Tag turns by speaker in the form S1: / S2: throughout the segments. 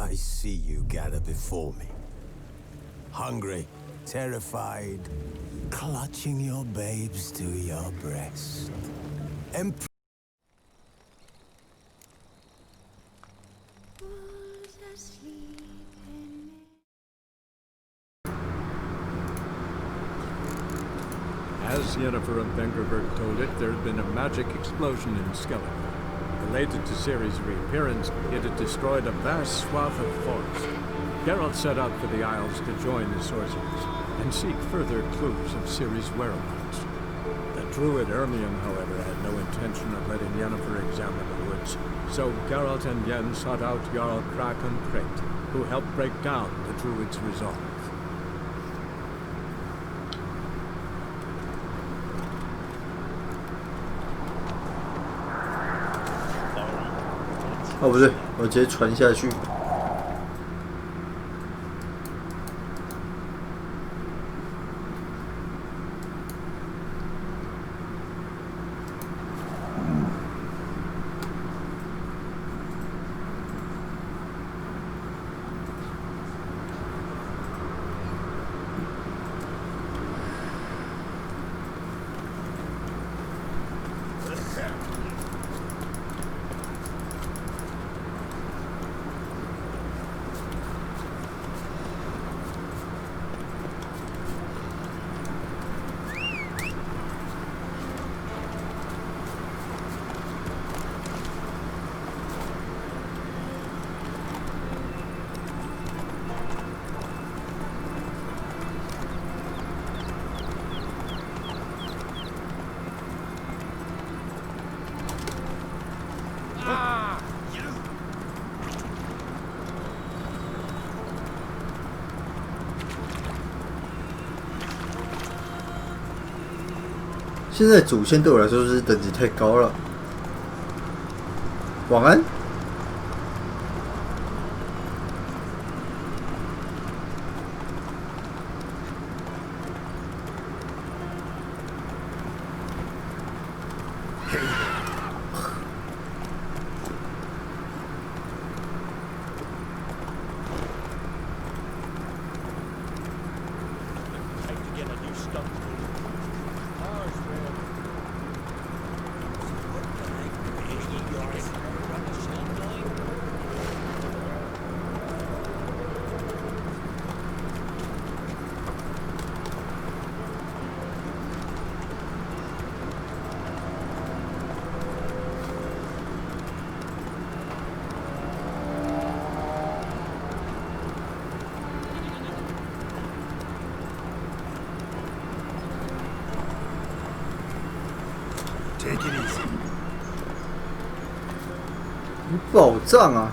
S1: I see you gather before me. Hungry, terrified, clutching your babes to your breast.
S2: As Yennefer of Vengerberg told it, there had been a magic explosion in Skellige. Related to Ciri's reappearance, it had destroyed a vast swath of forest. Geralt set out for the Isles to join the sorcerers and seek further clues of Ciri's whereabouts. The druid Ermion, however, had no intention of letting Yennefer examine the woods, so Geralt and Yen sought out Jarl Kraken Krayt, who helped break down the druid's resolve.
S3: 哦，不对，我直接传下去。现在主线对我来说是等级太高了。晚安。宝藏啊！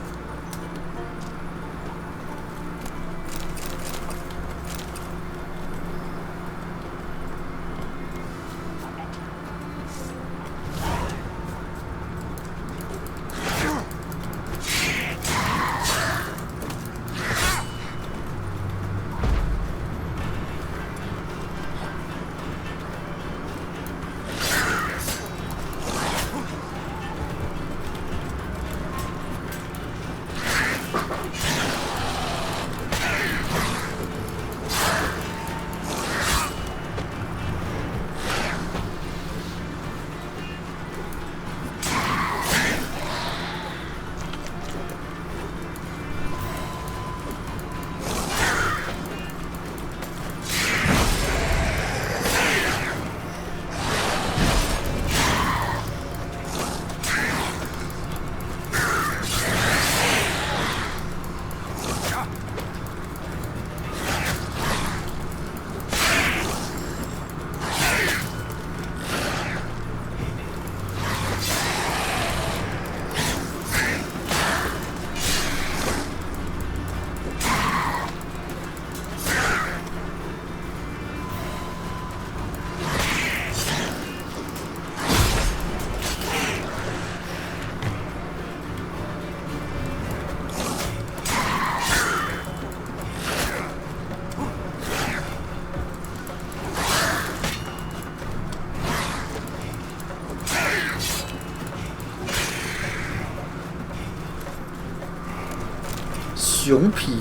S3: 熊皮，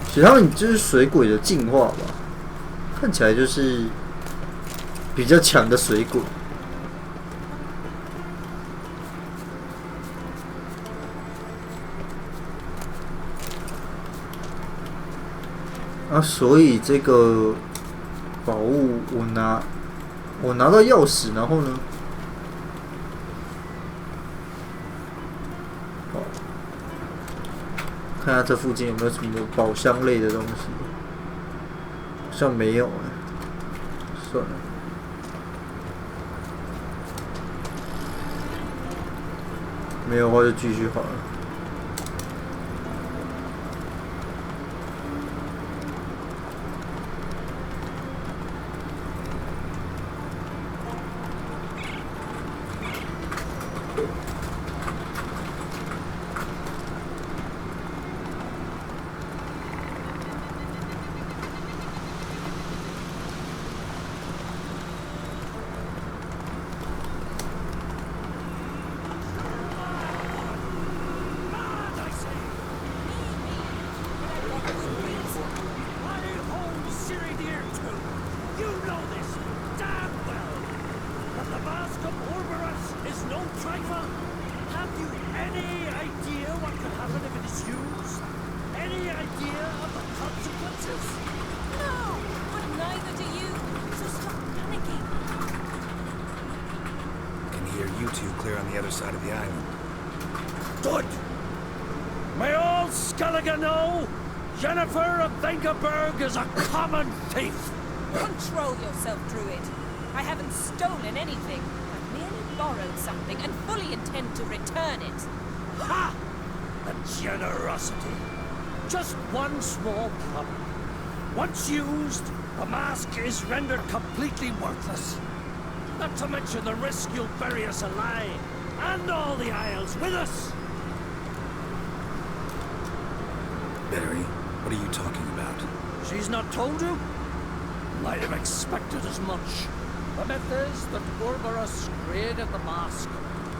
S3: 其实他们就是水鬼的进化吧，看起来就是比较强的水鬼。啊，所以这个宝物我拿到钥匙，然后呢？看下这附近有没有什么宝箱类的东西，好像没有算了。没有的话就继续好了。
S4: Side of the island.
S5: Good! May all Skellige know Jennifer of Vengerberg is a common thief!
S6: Control yourself, Druid. I haven't stolen anything. I've merely borrowed something and fully intend to return it.
S5: Ha! The generosity. Just one small problem. Once used, the mask is rendered completely worthless. Not to mention the risk you'll bury us alive. And all the Isles with us!
S4: Barry, what are you talking about?
S5: She's not told you? Might have expected as much. The myth is that Ouroboros created the mask,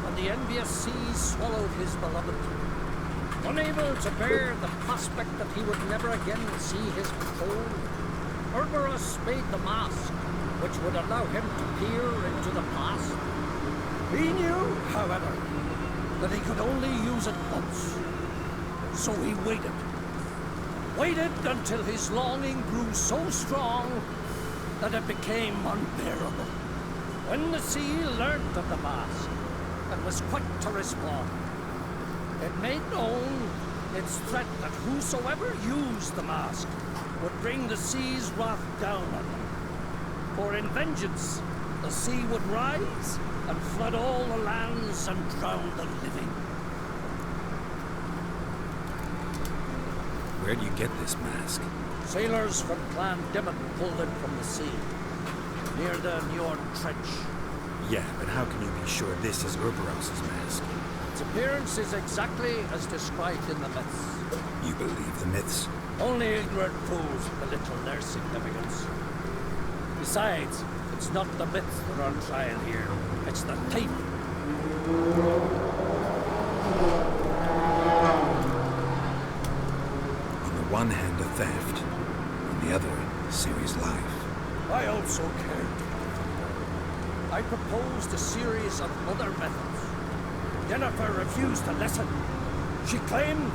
S5: and the envious seas swallowed his beloved. Unable to bear the prospect that he would never again see his patrol, Ouroboros made the mask, which would allow him to peer into the past. He knew, however, that he could only use it once. So he waited. Waited until his longing grew so strong that it became unbearable. When the sea learnt of the mask and was quick to respond, it made known its threat that whosoever used the mask would bring the sea's wrath down on them. For in vengeance, the sea would rise and flood all the lands and drown the living.
S4: Where'd you get this mask?
S5: Sailors from Clan Dimmock pulled it from the sea, near the Njord Trench.
S4: Yeah, but how can you be sure this is Ouroboros' mask?
S5: Its appearance is exactly as described in the myths.
S4: You believe the myths?
S5: Only ignorant fools belittle their significance. Besides, it's not the myths that are on trial here. It's the thief.
S4: On the one hand, a theft. On the other, Ciri's life.
S5: I also cared. I proposed a series of other methods. Jennifer refused to listen. She claimed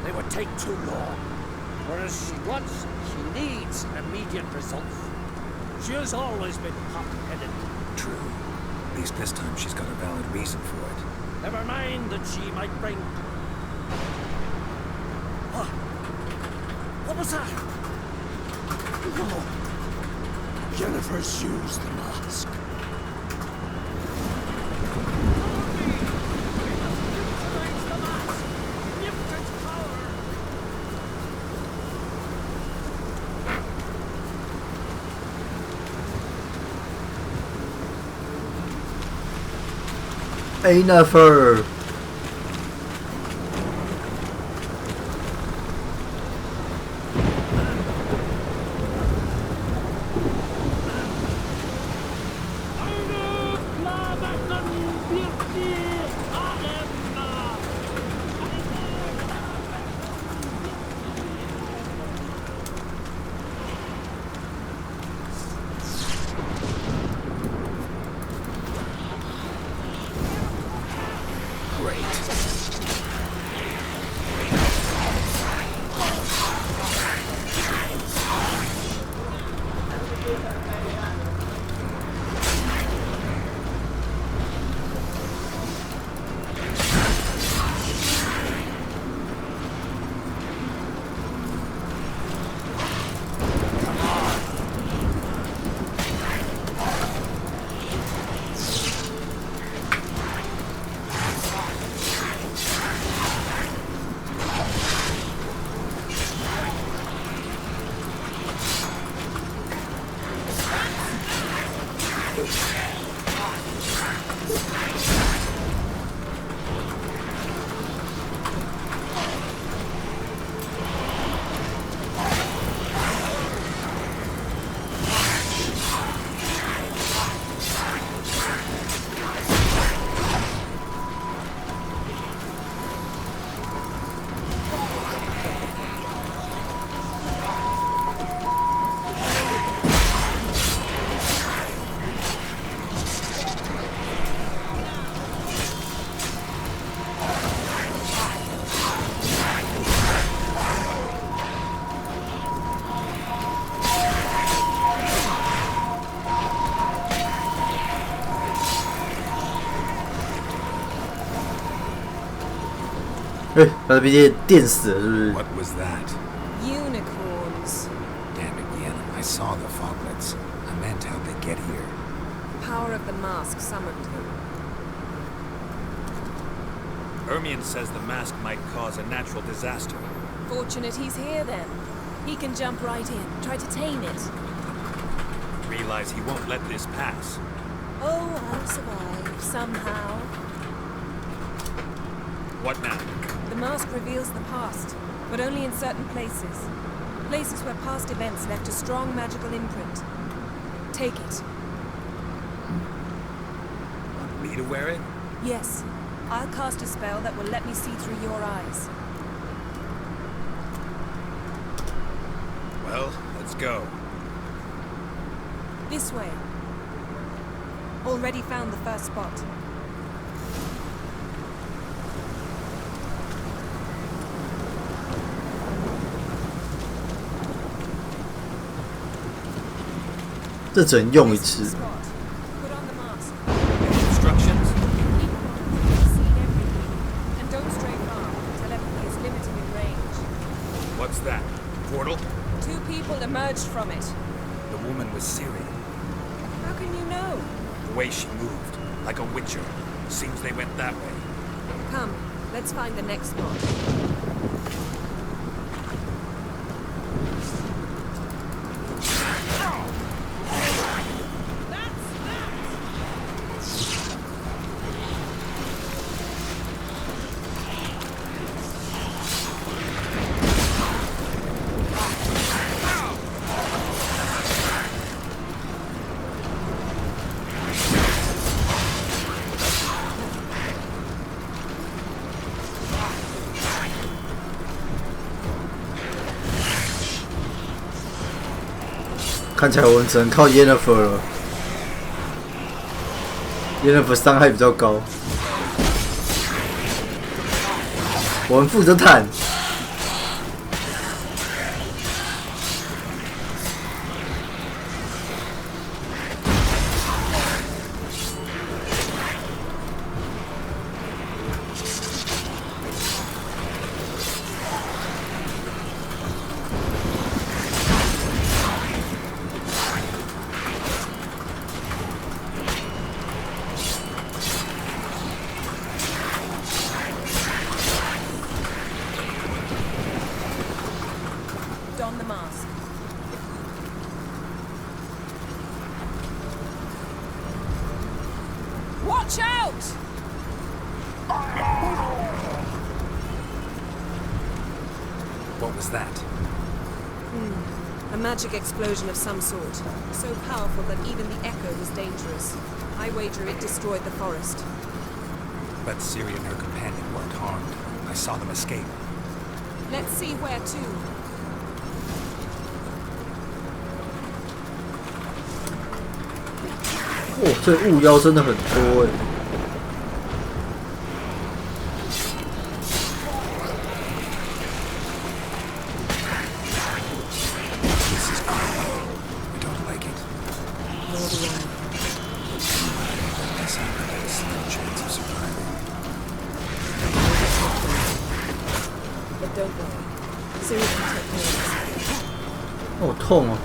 S5: they would take too long. Whereas she needs immediate results. She has always been hot-headed.
S4: True. At least this time she's got a valid reason for it.
S5: Never mind that she might bring... What was that? No. Jennifer's used the mask.
S3: Jennifer. 哎，把他被电死了，是不是？
S4: What was that?
S6: Unicorns.
S4: Damn it, Yen. I saw the foglets. I meant how'd they get here?
S6: The power of the mask summoned them.
S7: Ermion says the mask might cause a natural disaster.
S6: Fortunate he's here then. He can jump right in, try to tame it.
S7: Realize he won't let this pass.
S6: Oh, I'll survive, somehow.
S7: What now?
S6: The mask reveals the past, but only in certain places. Places where past events left a strong magical imprint. Take it.
S7: Want me to wear it?
S6: Yes. I'll cast a spell that will let me see through your eyes.
S7: Well, let's go.
S6: This way. Already found the first spot.
S3: 这只能用一次。
S6: Spot. Put on the mask.
S7: Instructions?
S6: See everything. And don't stray far. Telepathy is limited in range.
S7: What's that? Portal?
S6: 2 people emerged from it.
S7: The woman was Syrian.
S6: How can you know?
S7: The way she moved, like a witcher. Seems they went that way.
S6: Come, let's find the next spot.
S3: Yennefer 看起来我们只能靠 Yennefer 了。Yennefer 伤害比较高，我们负责坦。
S6: Don the mask. Watch out!
S4: What was that?
S6: A magic explosion of some sort. So powerful that even the echo was dangerous. I wager it destroyed the forest.
S4: But Ciri and her companion weren't harmed. I saw them escape.
S6: Let's see where to.
S3: 哦，这雾妖真的很多哎。
S4: This is cruel. I don't like it.
S6: Nor do I.
S4: This had a slim chance of surviving.
S6: But don't worry. Ciri can take care of this.
S3: 哦，痛哦！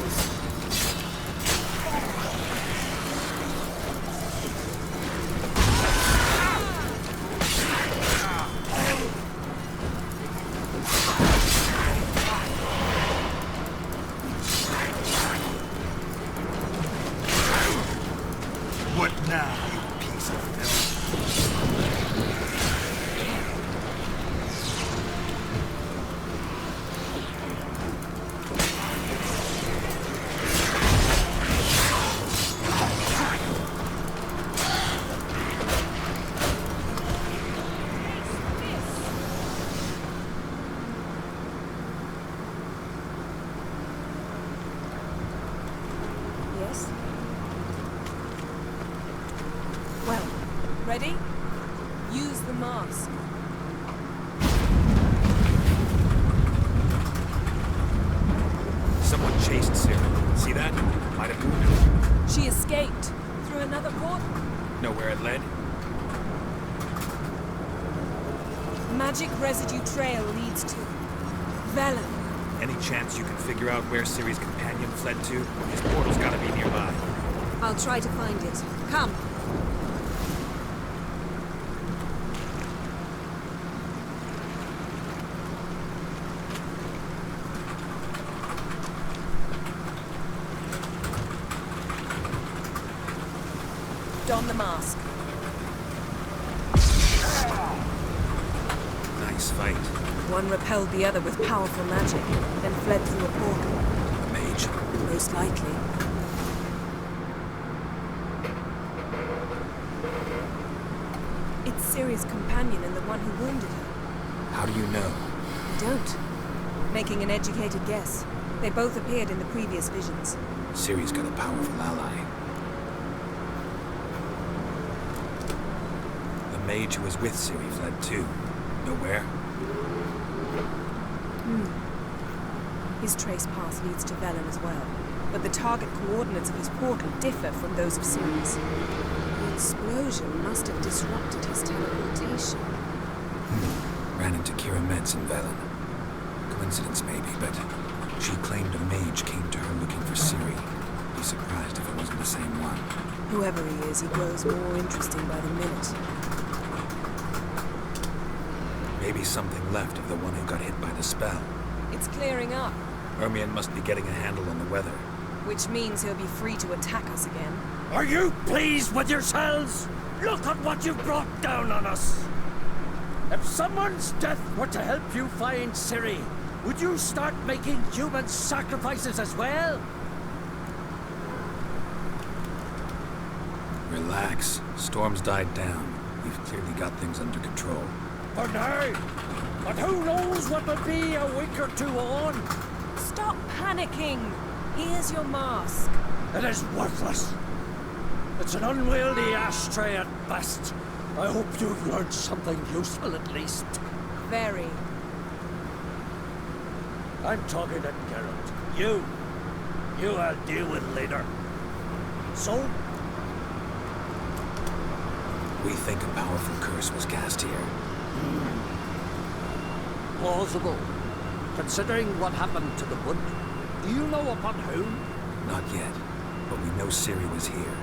S6: This Ready? Use the mask.
S7: Someone chased Ciri. See that? Might have moved her.
S6: She escaped through another portal.
S7: Know where it led?
S6: Magic residue trail leads to Velen.
S7: Any chance you can figure out where Ciri's companion fled to? His portal's gotta be nearby.
S6: I'll try to find it. Come. Don the mask.
S7: Nice fight.
S6: One repelled the other with powerful magic, then fled through a portal.
S7: A mage.
S6: Most likely. It's Ciri's companion and the one who wounded her.
S7: How do you know?
S6: I don't. Making an educated guess. They both appeared in the previous visions.
S7: Ciri's got a powerful ally. The mage who was with Ciri fled too. Know where?
S6: His trace path leads to Velen as well, but the target coordinates of his portal differ from those of Ciri's. The explosion must have disrupted his teleportation.
S7: Ran into Kira Metz in Velen. Coincidence maybe, but she claimed a mage came to her looking for Ciri. Be surprised if it wasn't the same one.
S6: Whoever he is, he grows more interesting by the minute.
S7: Maybe something left of the one who got hit by the spell.
S6: It's clearing up,
S7: Ermion must be getting a handle on the weather.
S6: which means he'll be free to attack us again.
S5: Are you pleased with yourselves? Look at what you've brought down on us. If someone's death were to help you find Ciri, would you start making human sacrifices as well?
S7: Relax. Storm's died down. We've clearly got things under control.
S5: For now. But who knows what will be a week or two on?
S6: Stop panicking! Here's your mask.
S5: It is worthless. It's an unwieldy ashtray at best. I hope you've learned something useful at least.
S6: Very.
S5: I'm talking to Geralt. You I'll deal with later. So,
S7: We think a powerful curse was cast here.
S5: plausible. Considering what happened to the wood, do you know upon whom?
S7: Not yet, but we know Ciri was here.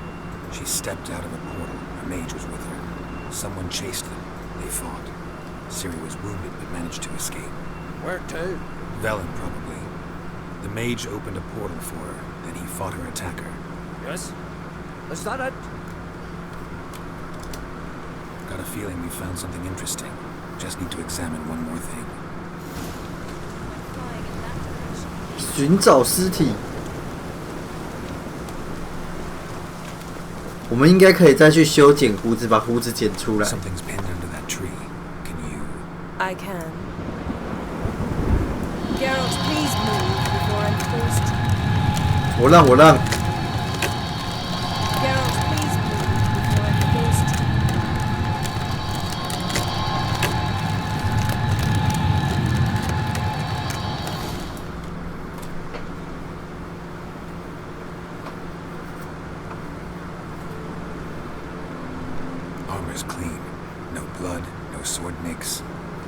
S7: She stepped out of a portal. A mage was with her. Someone chased them. They fought. Ciri was wounded but managed to escape.
S5: Where to?
S7: Velen, probably. The mage opened a portal for her, then he fought her attacker.
S5: Yes? Is that it?
S7: Got a feeling we found something interesting. Just need to examine one more thing.
S6: Flying in that direction.
S3: 寻找尸体。我们应该可以再去修剪胡子，把胡子剪出来。
S7: Something's pinned under that tree. Can you...
S6: I can. Geralt, please move before I'm forced to.
S3: 我让。
S6: Geralt, please move before I'm forced to.
S7: Armor's clean. No blood, no sword nicks.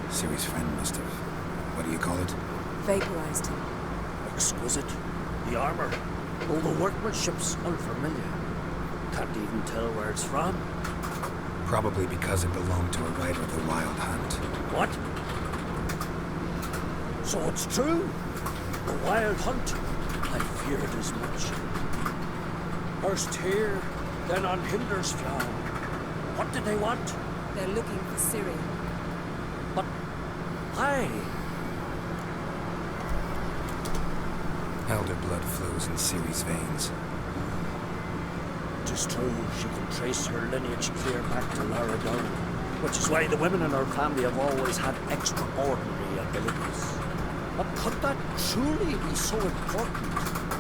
S7: Ciri's friend must have... What do you call it?
S6: Vaporized him.
S5: Exquisite. The armor. All the workmanship's unfamiliar. Can't even tell where it's from.
S7: Probably because it belonged to a rider of the Wild Hunt.
S5: What? So it's true? The Wild Hunt? I feared as much. First here, then on Hindersfjall. What did they want?
S6: They're looking for Ciri.
S5: But why?
S7: Elder blood flows in Ciri's veins.
S5: Tis true, she can trace her lineage clear back to Laradon, which is why the women in her family have always had extraordinary abilities. But could that truly be so important?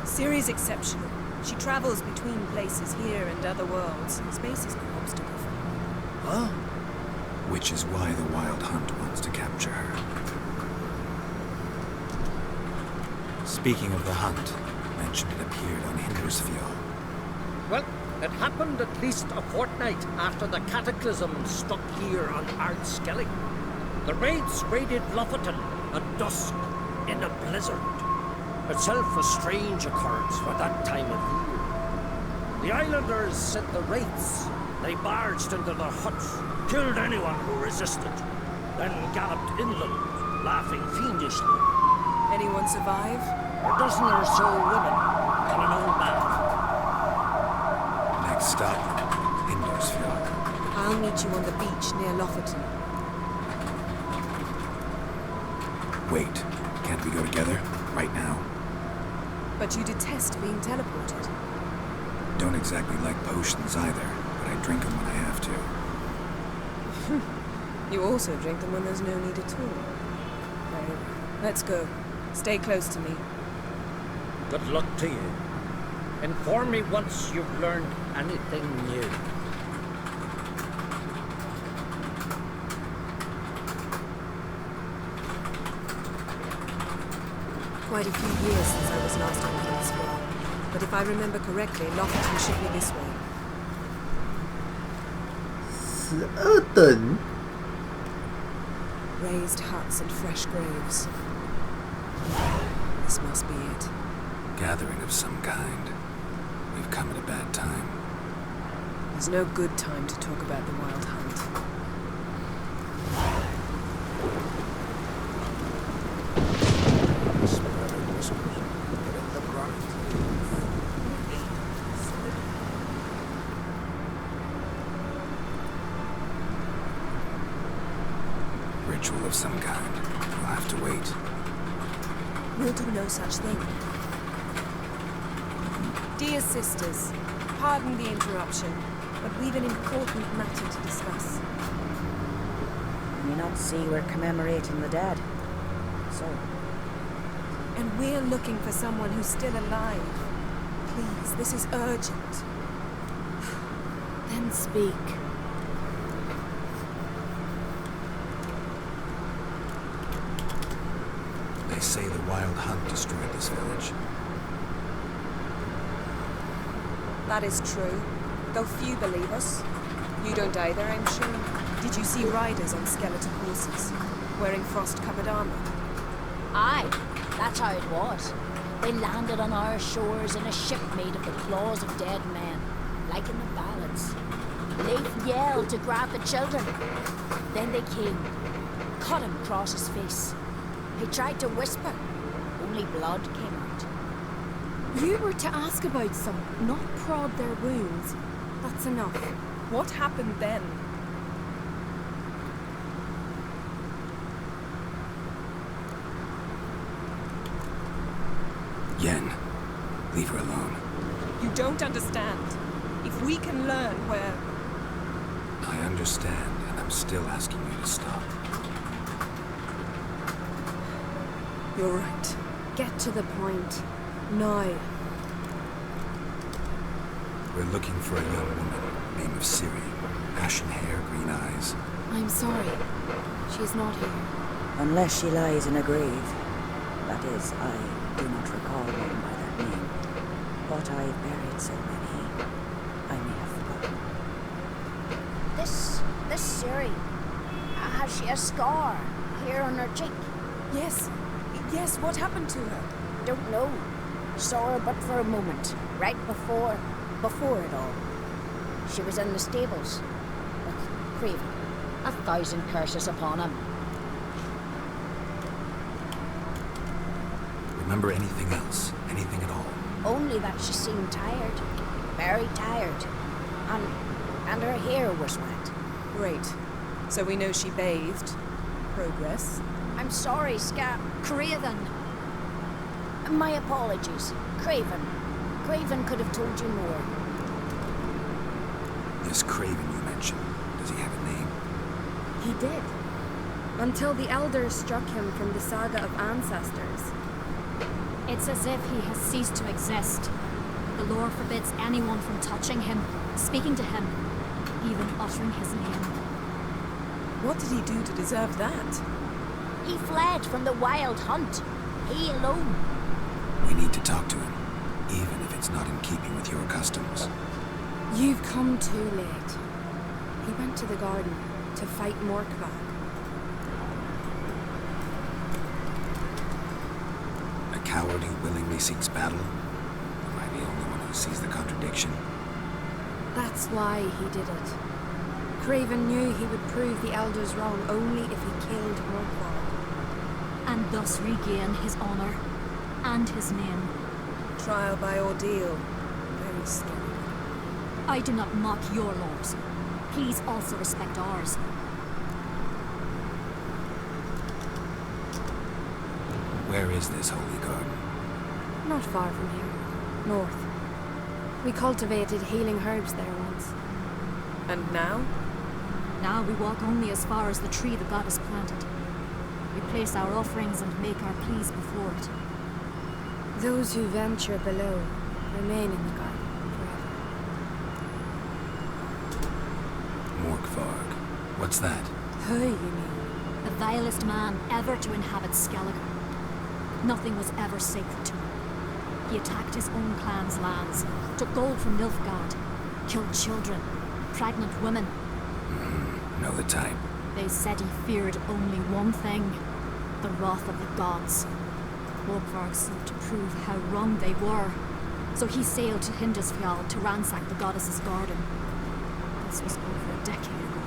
S6: Ciri's exceptional. She travels between places here and other worlds. Space is no obstacle for her.
S5: Huh?
S7: Which is why the Wild Hunt wants to capture her. Speaking of the hunt, mentioned it appeared on Hindersfjall.
S5: Well, it happened at least a fortnight after the cataclysm struck here on Ardskelly. The raids raided Lofoten at dusk in a blizzard. Itself a strange occurrence for that time of year. The islanders sent the wraiths. They barged into their huts, killed anyone who resisted, then galloped inland, laughing fiendishly.
S6: Anyone survive?
S5: A dozen or so women and an old man.
S7: Next stop, Hindersfjall.
S6: I'll meet you on the beach near Lofoten.
S7: Wait, can't we go together? Right now?
S6: But you detest being teleported.
S7: Don't exactly like potions either, but I drink them when I have to.
S6: You also drink them when there's no need at all. Very well. Let's go. Stay close to me.
S5: Good luck to you. Inform me once you've learned anything new.
S6: Quite a few years since I was last on Hindersfjall. But if I remember correctly, Lofoten should be this way.
S3: 12等
S6: Raised huts and fresh graves. This must be it.
S7: Gathering of some kind. We've come at a bad time.
S6: There's no good time to talk about the Wild Hunt.
S7: Ritual of some kind. We'll have to wait.
S6: We'll do no such thing. Dear sisters, pardon the interruption, but we've an important matter to discuss.
S8: Can you not see we're commemorating the dead? So,
S6: And we're looking for someone who's still alive. Please, this is urgent.
S8: then speak.
S7: They say the Wild Hunt destroyed this village.
S6: That is true, though few believe us. You don't either, I'm sure. Did you see riders on skeleton horses, wearing frost-covered armor?
S8: Aye, that's how it was. They landed on our shores in a ship made of the claws of dead men, like in the ballads. Leif yelled to grab the children. Then they came, cut him across his face. He tried to whisper, only blood came out.
S6: You were to ask about some, not prod their wounds. That's enough. What happened then?
S7: Yen, leave her alone.
S6: You don't understand. If we can learn where...
S7: I understand, and I'm still asking you to stop.
S6: You're right. Get to the point. Now.
S7: We're looking for a young woman named Ciri. Ashen hair, green eyes.
S6: I'm sorry. She's not here.
S8: Unless she lies in a grave. That is, I do not recall one by that name. But I've buried so many, I may have forgotten. This Ciri, has she a scar here on her cheek?
S6: Yes. Yes, what happened to her?
S8: Don't know. Saw her but for a moment, right before it all. She was in the stables with Craven. 1,000 curses upon him.
S7: Remember anything else? Anything at all?
S8: Only that she seemed tired. Very tired. And her hair was wet.
S6: Great. So we know she bathed. Progress.
S8: I'm sorry, Craven. My apologies. Craven. Craven could have told you more.
S7: This Craven you mentioned, does he have a name?
S9: He did. Until the elders struck him from the saga of ancestors.
S10: It's as if he has ceased to exist. The lore forbids anyone from touching him, speaking to him, even uttering his name.
S6: What did he do to deserve that?
S8: He fled from the wild hunt. He alone.
S7: We need to talk to him, even if it's not in keeping with your customs.
S9: You've come too late. He went to the garden to fight Morkvar.
S7: A coward who willingly seeks battle? Am I the only one who sees the contradiction?
S9: That's why he did it. Craven knew he would prove the elders wrong only if he killed Morkvar.
S10: And thus regain his honor and his name.
S6: Trial by ordeal. Very scary.
S10: I do not mock your laws. Please also respect ours.
S7: Where is this holy garden?
S9: Not far from here. North. We cultivated healing herbs there once.
S6: And now?
S10: Now we walk only as far as the tree the goddess planted. We place our offerings and make our pleas before it.
S9: Those who venture below remain in the garden forever.
S7: Morkvarg. What's that?
S9: Who, you mean?
S10: The vilest man ever to inhabit Skellige. Nothing was ever sacred to him. He attacked his own clan's lands, took gold from Nilfgaard, killed children, pregnant women.
S7: Know the type.
S10: They said he feared only one thing, the wrath of the gods. Morkvarg sought to prove how wrong they were, so he sailed to Hindisfjall to ransack the goddess's garden. This was over a decade ago.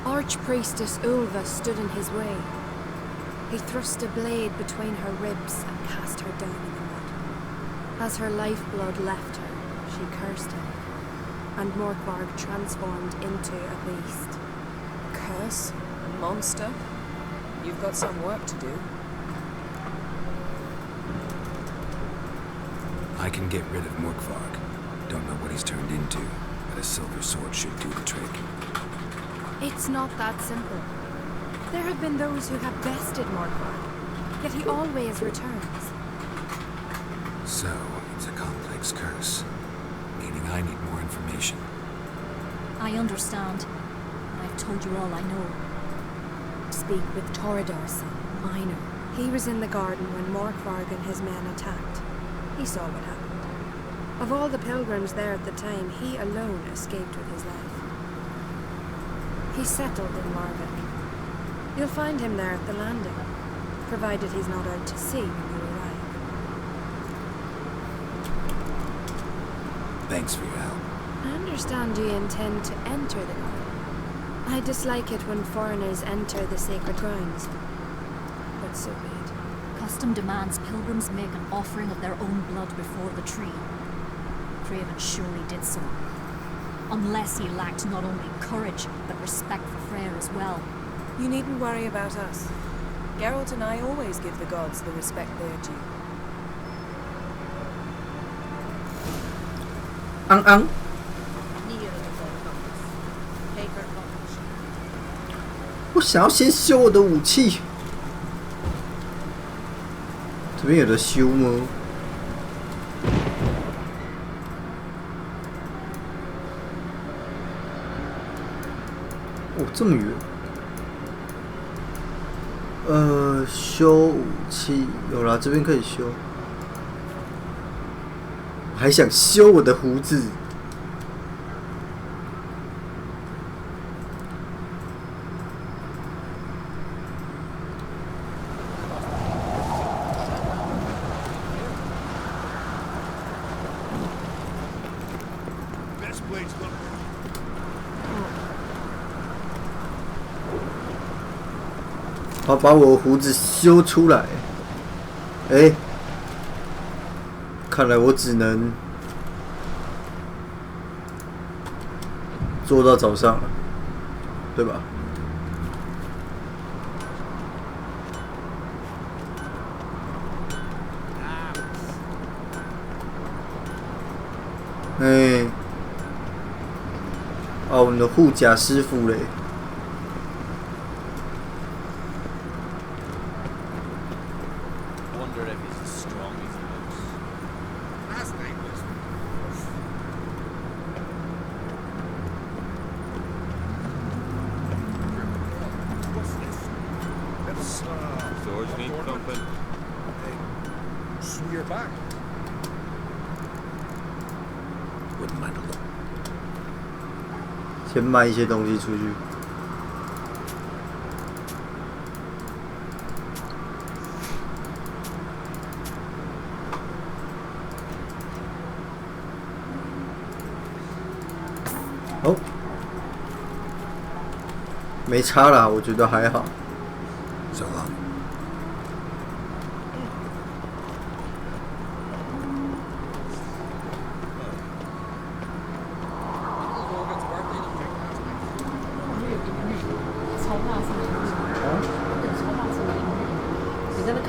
S9: Archpriestess Ulva stood in his way. He thrust a blade between her ribs and cast her down in the mud. As her lifeblood left her, she cursed him, and Morkvarg transformed into a beast.
S6: Curse? A monster? You've got some work to do.
S7: I can get rid of Morkvarg. Don't know what he's turned into, but a silver sword should do the trick.
S9: It's not that simple. There have been those who have bested Morkvarg, yet he always returns.
S7: So, it's a complex curse, meaning I need more information.
S10: I understand. I've told you all I know.
S9: Speak with Torador's son, Einar. He was in the garden when Morkvarg and his men attacked. He saw what happened. Of all the pilgrims there at the time, he alone escaped with his life. He settled in Larvik. You'll find him there at the landing, provided he's not out to sea when you arrive.
S7: Thanks for your help.
S9: I understand you intend to enter the garden. I dislike it when foreigners enter the sacred grounds, but so be it.
S10: Custom demands pilgrims make an offering of their own blood before the tree. Craven surely did so. Unless he lacked not only courage, but respect for Freyr as well.
S6: You needn't worry about us. Geralt and I always give the gods the respect they are due.
S3: 昂昂，
S5: Near the goddess. Take her cottage.
S3: 我想要先修我的武器。这边有的修吗？哦，这么远。修武器有啦，这边可以修。我还想修我的胡子。好，把我胡子修出来。哎，看来我只能做到早上了，对吧？哎，哦，我们的护甲师傅嘞。
S4: from your back. Wouldn't mind a look.
S3: 先卖一些东西出去。哦，没差啦，我觉得还好。
S7: So long.
S4: Neil's never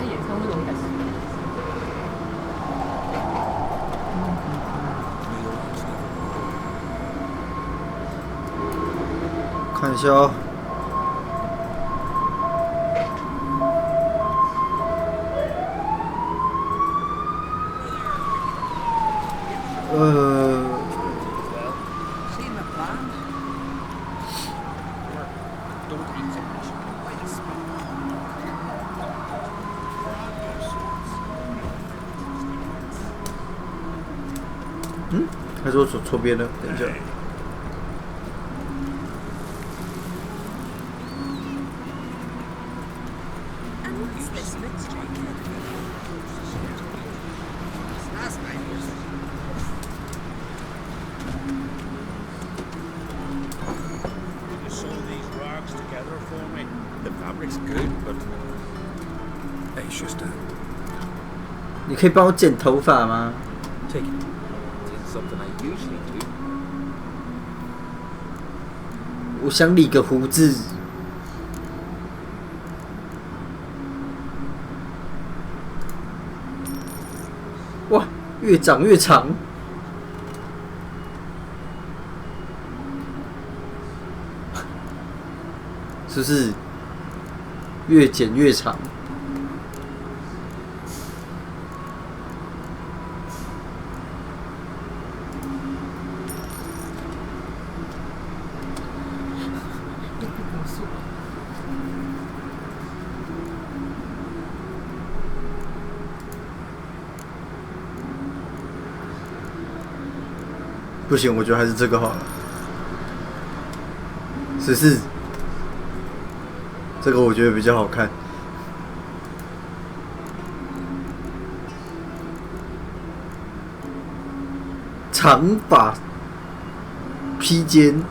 S3: 看一下哦。
S5: Seen the plan? Don't eat it. Wait a spell.
S3: 嗯，还是我走错边了？等一下。
S6: And what's this mixture?
S5: Last night was
S4: You sew these rags together for me. The fabric's good, but
S7: Hey, Schuster.
S3: 你可以帮我剪头发吗？
S4: take it. It's something I usually do.
S3: 我想理个胡子。哇，越长越长。是不是越剪越长？不行，我觉得还是这个好了。14，这个我觉得比较好看。长发披肩，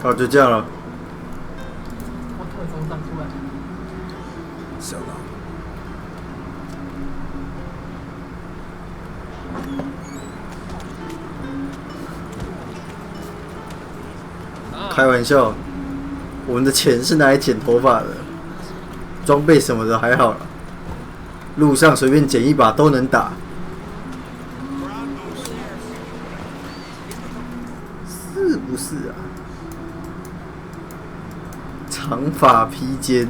S3: 好，就这样了。
S7: So long.
S3: 开玩笑，我们的钱是拿来剪头发的，装备什么的还好啦，路上随便捡一把都能打。是不是啊？长发披肩。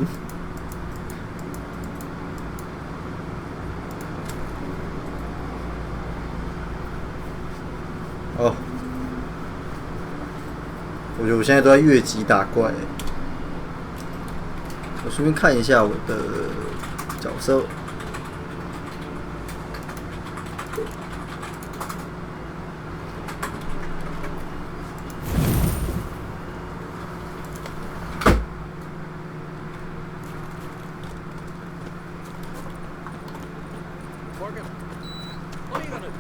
S3: 哦，我觉得我现在都在越级打怪。我顺便看一下我的角色。
S5: Morgan. What are you gonna do?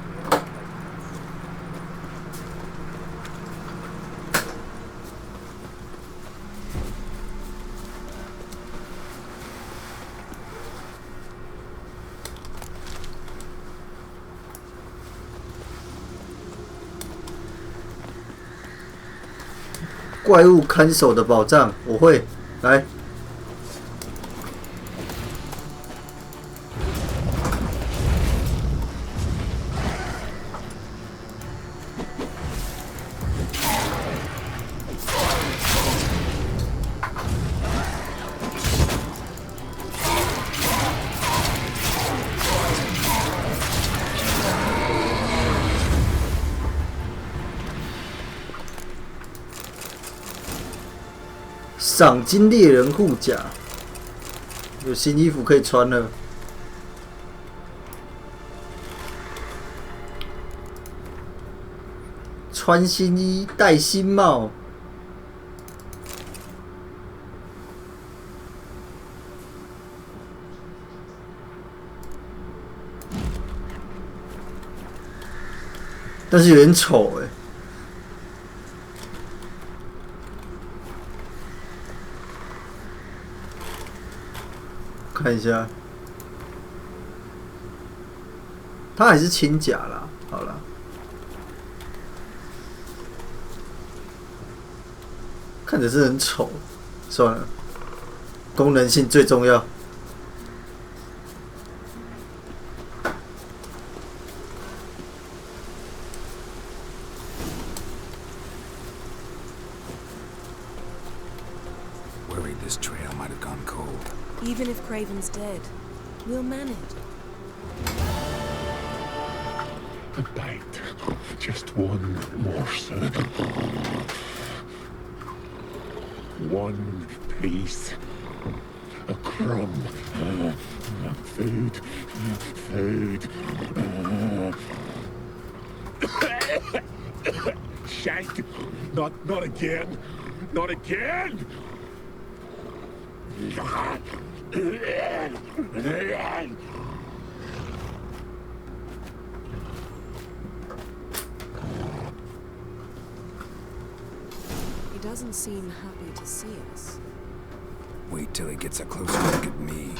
S3: 怪物看守的宝藏，我会来。赏金猎人护甲，有新衣服可以穿了。穿新衣，戴新帽。但是有点丑哎。看一下，它还是轻甲啦。好了，看着是很丑，算了，功能性最重要。
S7: This trail might have gone cold.
S6: Even if Craven's dead, we'll manage.
S11: A bite. Just one morsel. One piece. A crumb. Food. Food. Shite. Not again. Not again.
S6: He doesn't seem happy to see us.
S7: Wait till he gets a closer look at me.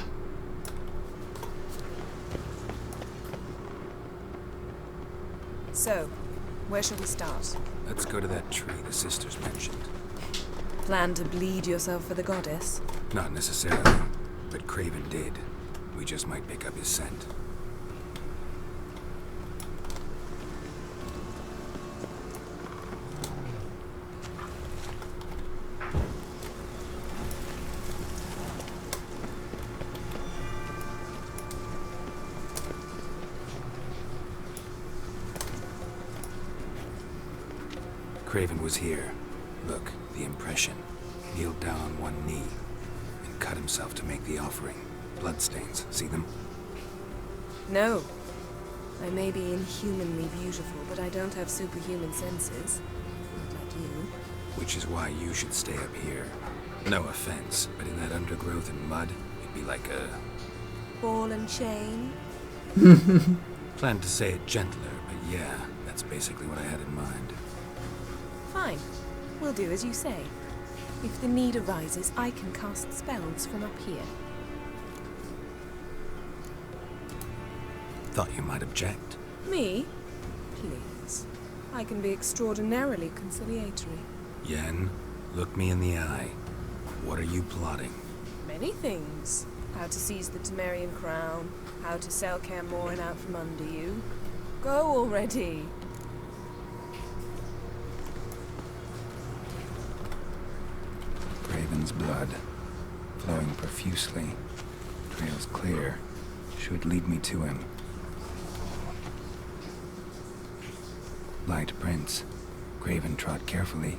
S6: So, where shall we start?
S7: Let's go to that tree the sisters mentioned.
S6: Plan to bleed yourself for the goddess?
S7: Not necessarily, but Craven did. We just might pick up his scent. Craven was here. Look, the impression. Kneeled down on one knee and cut himself to make the offering. Bloodstains, see them?
S6: No. I may be inhumanly beautiful, but I don't have superhuman senses. Not like you.
S7: Which is why you should stay up here. No offense, but in that undergrowth and mud, you'd be like a...
S6: ball and chain?
S7: Planned to say it gentler, but yeah, that's basically what I had in mind.
S6: Fine. We'll do as you say. If the need arises, I can cast spells from up here.
S7: Thought you might object.
S6: Me? Please. I can be extraordinarily conciliatory.
S7: Yen, look me in the eye. What are you plotting?
S6: Many things. How to seize the Temerian crown, how to sell Kaer Morhen out from under you. Go already!
S7: Craven's blood, flowing profusely. Trail's clear. Should lead me to him. Light prints. Craven trod carefully.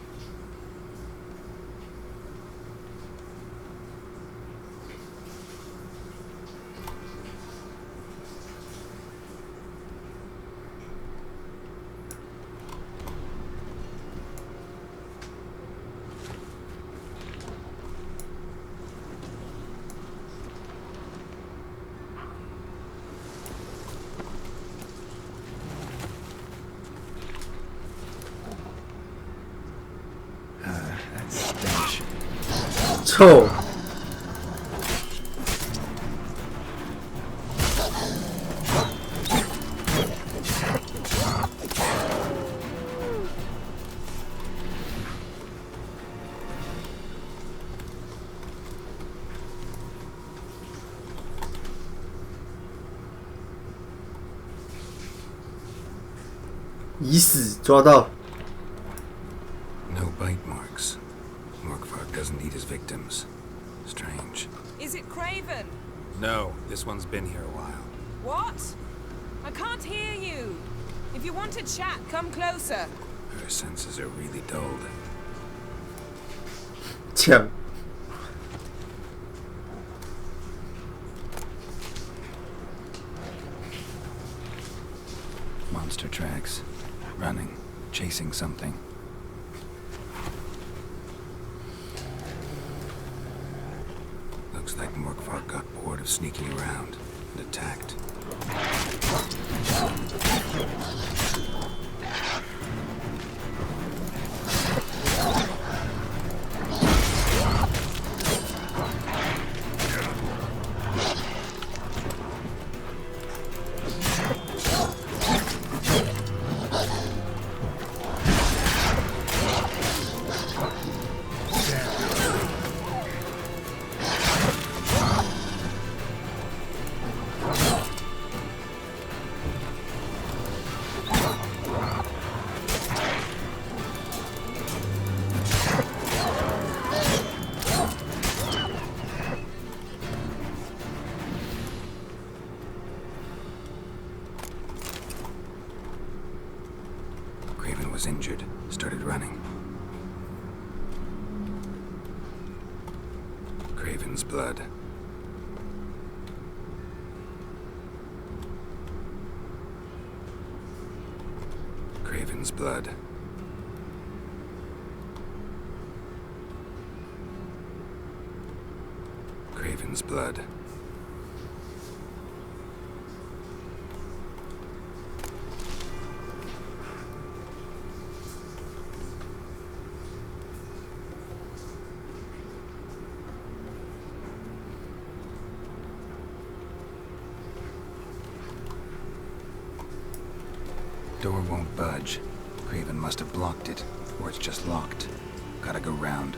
S3: 臭。已死，抓到。
S7: No bite marks. Morkvarg doesn't eat his victims. Strange.
S6: Is it Craven?
S7: No, this one's been here a while.
S6: What? I can't hear you. If you want to chat, come closer.
S7: Her senses are really dulled.
S3: 呛。
S7: Monster tracks. Running. Chasing something. Looks like Morkvark got bored of sneaking around and attacked. Was injured, started running. Craven's blood. Craven's blood. Craven's blood. Door won't budge. Craven must have blocked it, or it's just locked. Gotta go round.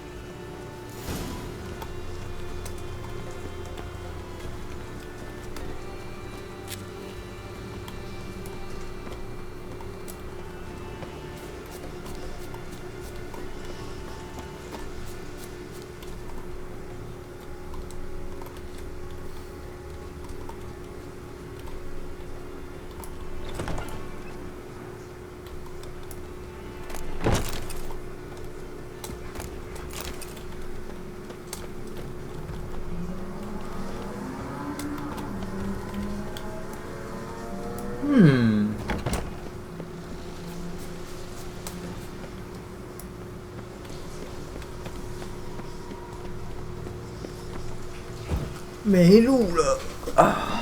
S3: 没路了啊！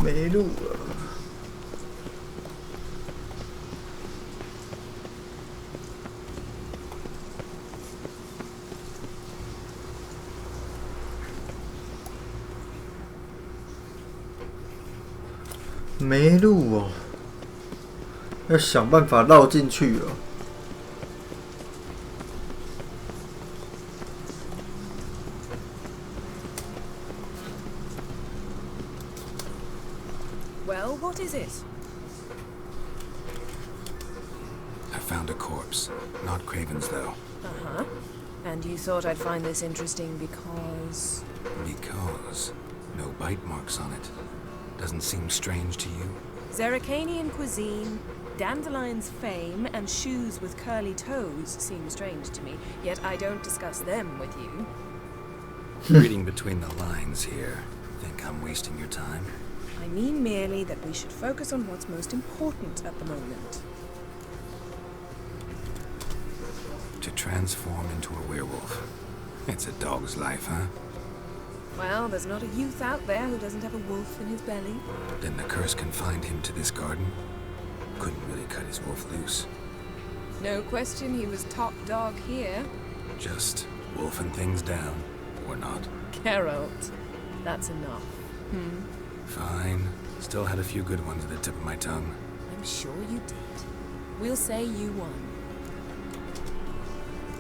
S3: 没路了。没路哦，要想办法绕进去了。
S6: Well, what is it?
S7: I found a corpse. Not Craven's, though.
S6: Uh-huh. And you thought I'd find this interesting because...
S7: Because no bite marks on it. Doesn't seem strange to you?
S6: Zerrikanian cuisine, Dandelion's fame, and shoes with curly toes seem strange to me, yet I don't discuss them with you.
S7: Reading between the lines here. Think I'm wasting your time?
S6: I mean merely that we should focus on what's most important at the moment.
S7: To transform into a werewolf. It's a dog's life, huh?
S6: Well, there's not a youth out there who doesn't have a wolf in his belly.
S7: Then the curse confined him to this garden? Couldn't really cut his wolf loose.
S6: No question he was top dog here.
S7: Just wolfing things down, or not.
S6: Geralt, that's enough.
S7: Fine. Still had a few good ones at the tip of my tongue.
S6: I'm sure you did. We'll say you won.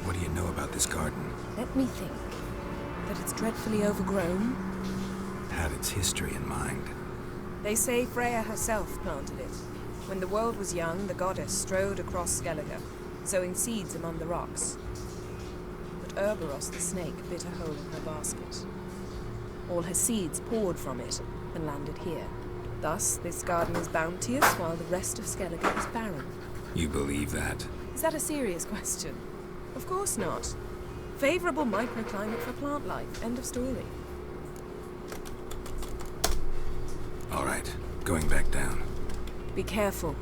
S7: What do you know about this garden?
S6: Let me think. That it's dreadfully overgrown.
S7: Had its history in mind.
S6: They say Freya herself planted it. When the world was young, the goddess strode across Skellige, sowing seeds among the rocks. But Urboros the snake bit a hole in her basket. All her seeds poured from it and landed here. Thus, this garden is bounteous while the rest of Skellige is barren.
S7: You believe that?
S6: Is that a serious question? Of course not. Favorable microclimate for plant life. End of story.
S7: All right, going back down.
S6: Be careful.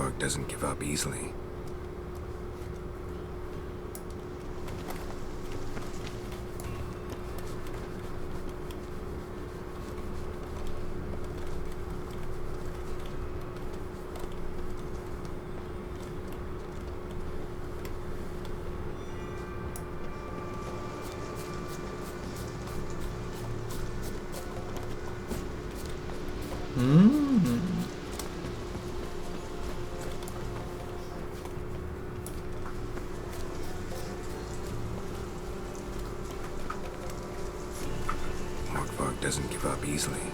S7: Morkvarg doesn't give up easily. Morkvarg doesn't give up easily.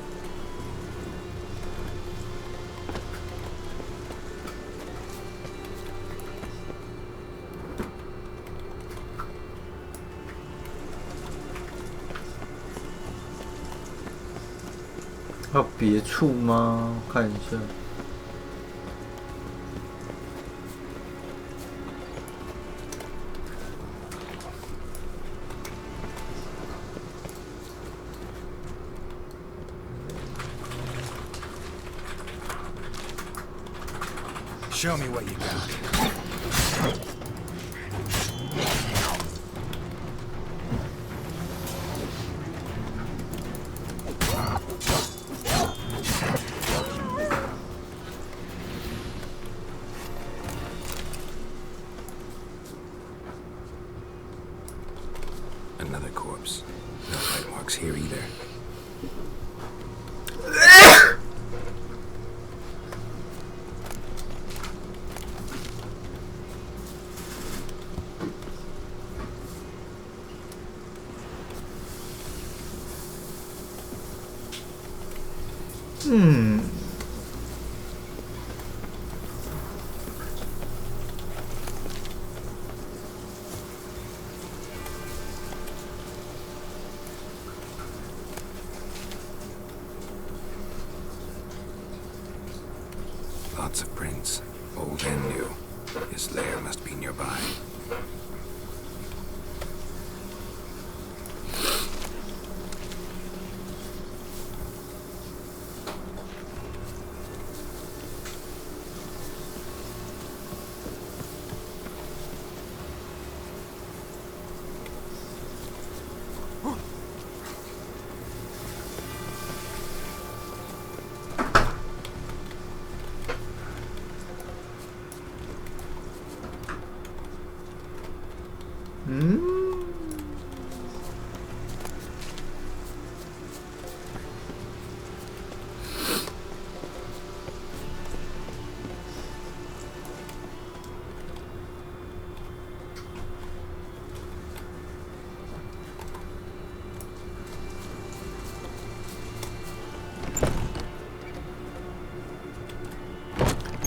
S3: 还有别处吗？我看一下。
S7: Show me what you got. Another corpse. No bite marks here either. Lots of prints, old and new. His lair must be nearby.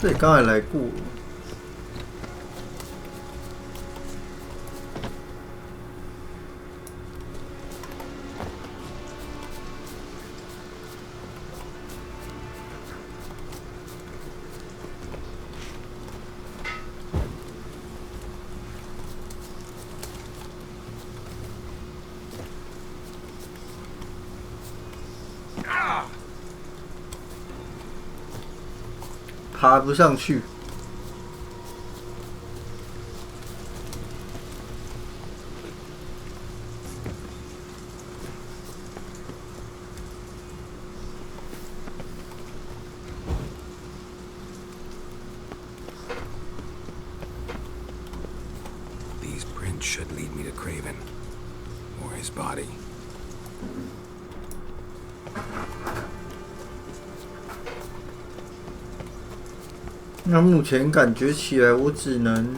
S3: 这里刚才来过。爬不上去。
S7: These prints should lead me to Craven, or his body.
S3: 那目前感觉起来，我只能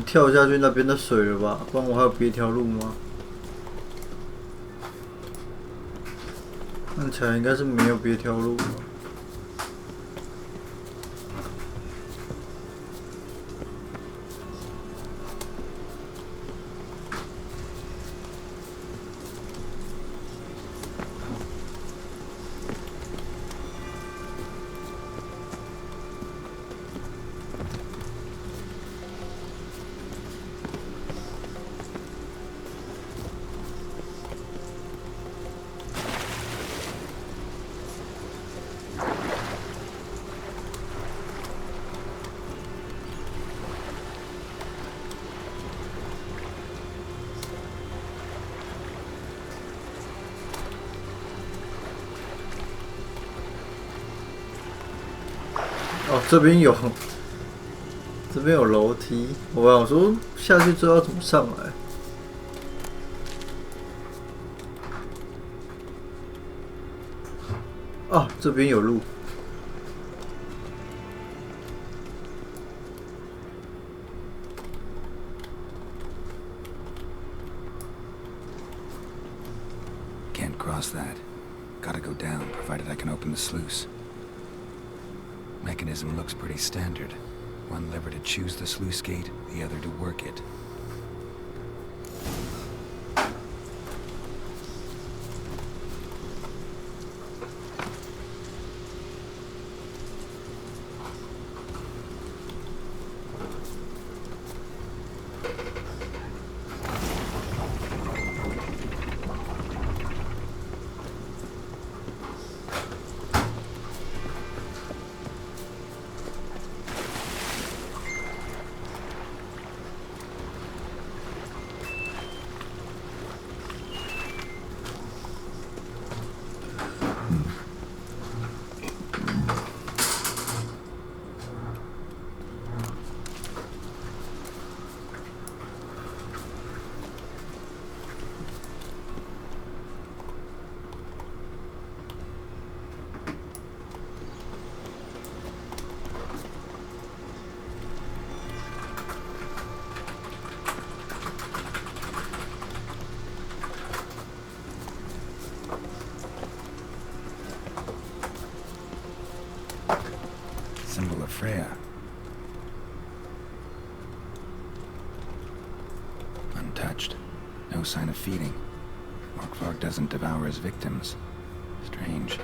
S3: 跳下去那边的水了吧？不然我还有别条路吗？看起来应该是没有别条路了。这边有楼梯，我想说下去之后要怎么上来？啊，这边有路。
S7: Can't cross that. Gotta go down, provided I can open the sluice. Mechanism looks pretty standard. One lever to choose the sluice gate, the other to work it. Symbol of Freya. Untouched. No sign of feeding. Morkvarg doesn't devour his victims. Strange.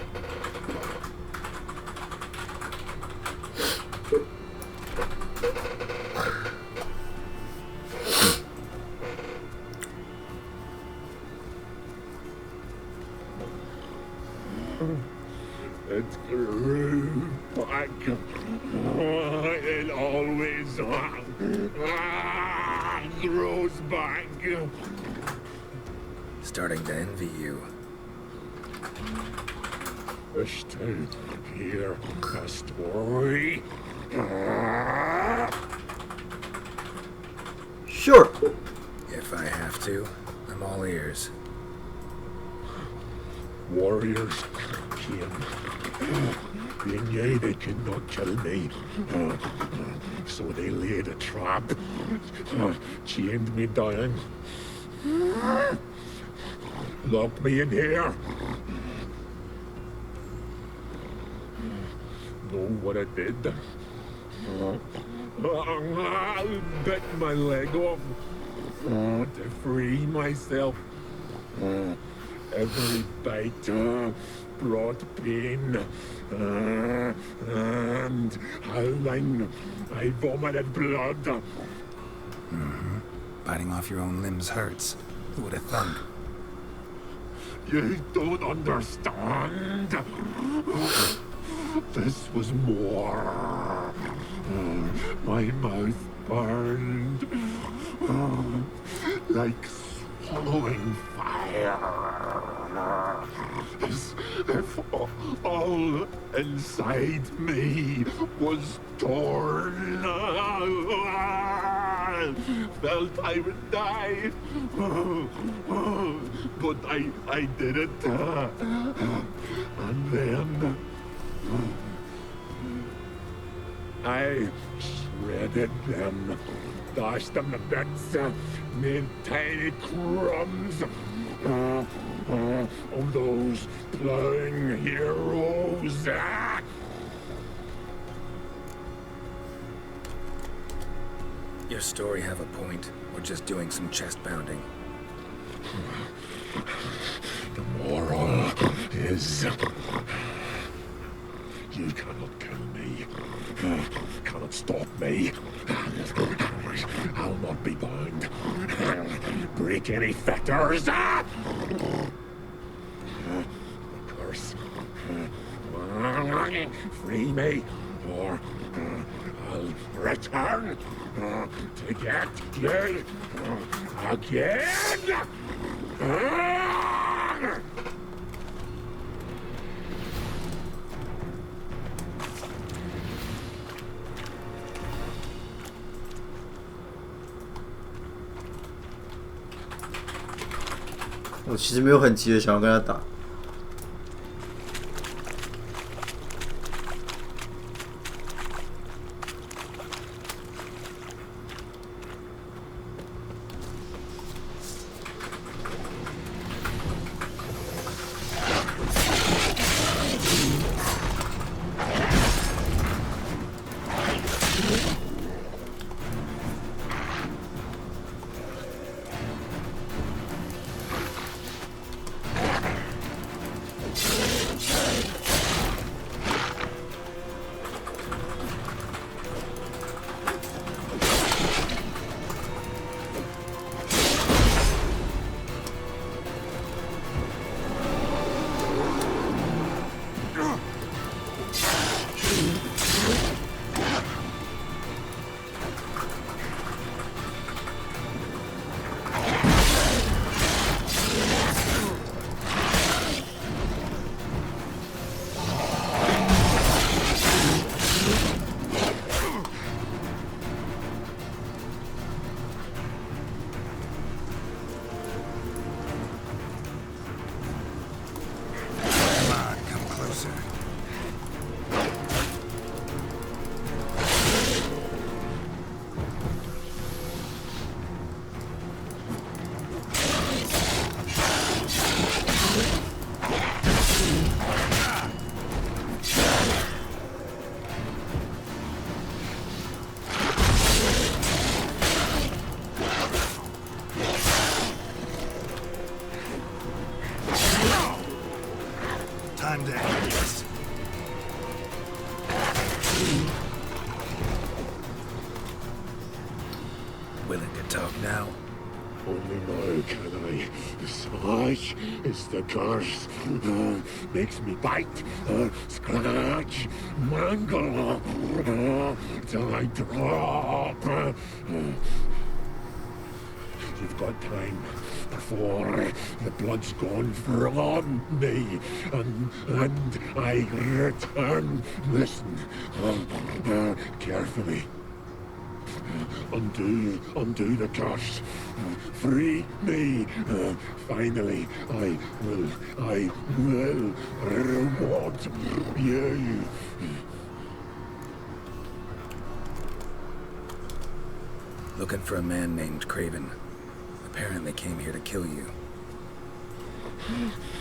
S11: It grew back. It always grows back.
S7: Starting to envy you.
S11: Wish to hear a story.
S3: Sure.
S7: If I have to, I'm all ears.
S11: Warriors came. They knew they could not kill me. So they laid a trap. Chained me down. Locked me in here. Know what I did? I bit my leg off to free myself. Every bite brought pain, and howling, I vomited blood.
S7: Mm-hmm. Biting off your own limbs hurts. Who would have thunk?
S11: You don't understand. This was more. My mouth burned like swallowing fire. As if all inside me was torn. Felt I would die, but I did it. And then I shredded them, dashed them to bits, made tiny crumbs of those plowing heroes.
S7: Your story have a point, or just doing some chest pounding?
S11: The moral is you cannot kill me, cannot stop me. I'll not be bound. Break any fetters. The curse. Free me, or I'll return to get you again.
S3: 我其实没有很急的想要跟他打。
S12: Time to end this.
S7: Willing to talk now?
S11: Only now can I. Such is the curse. Makes me bite, scratch, mangle, till I drop. You've got time before the blood's gone from me, and I return. Listen, carefully. Undo the curse. Free me. Finally, I will reward you.
S7: Looking for a man named Craven. Apparently came here to kill you.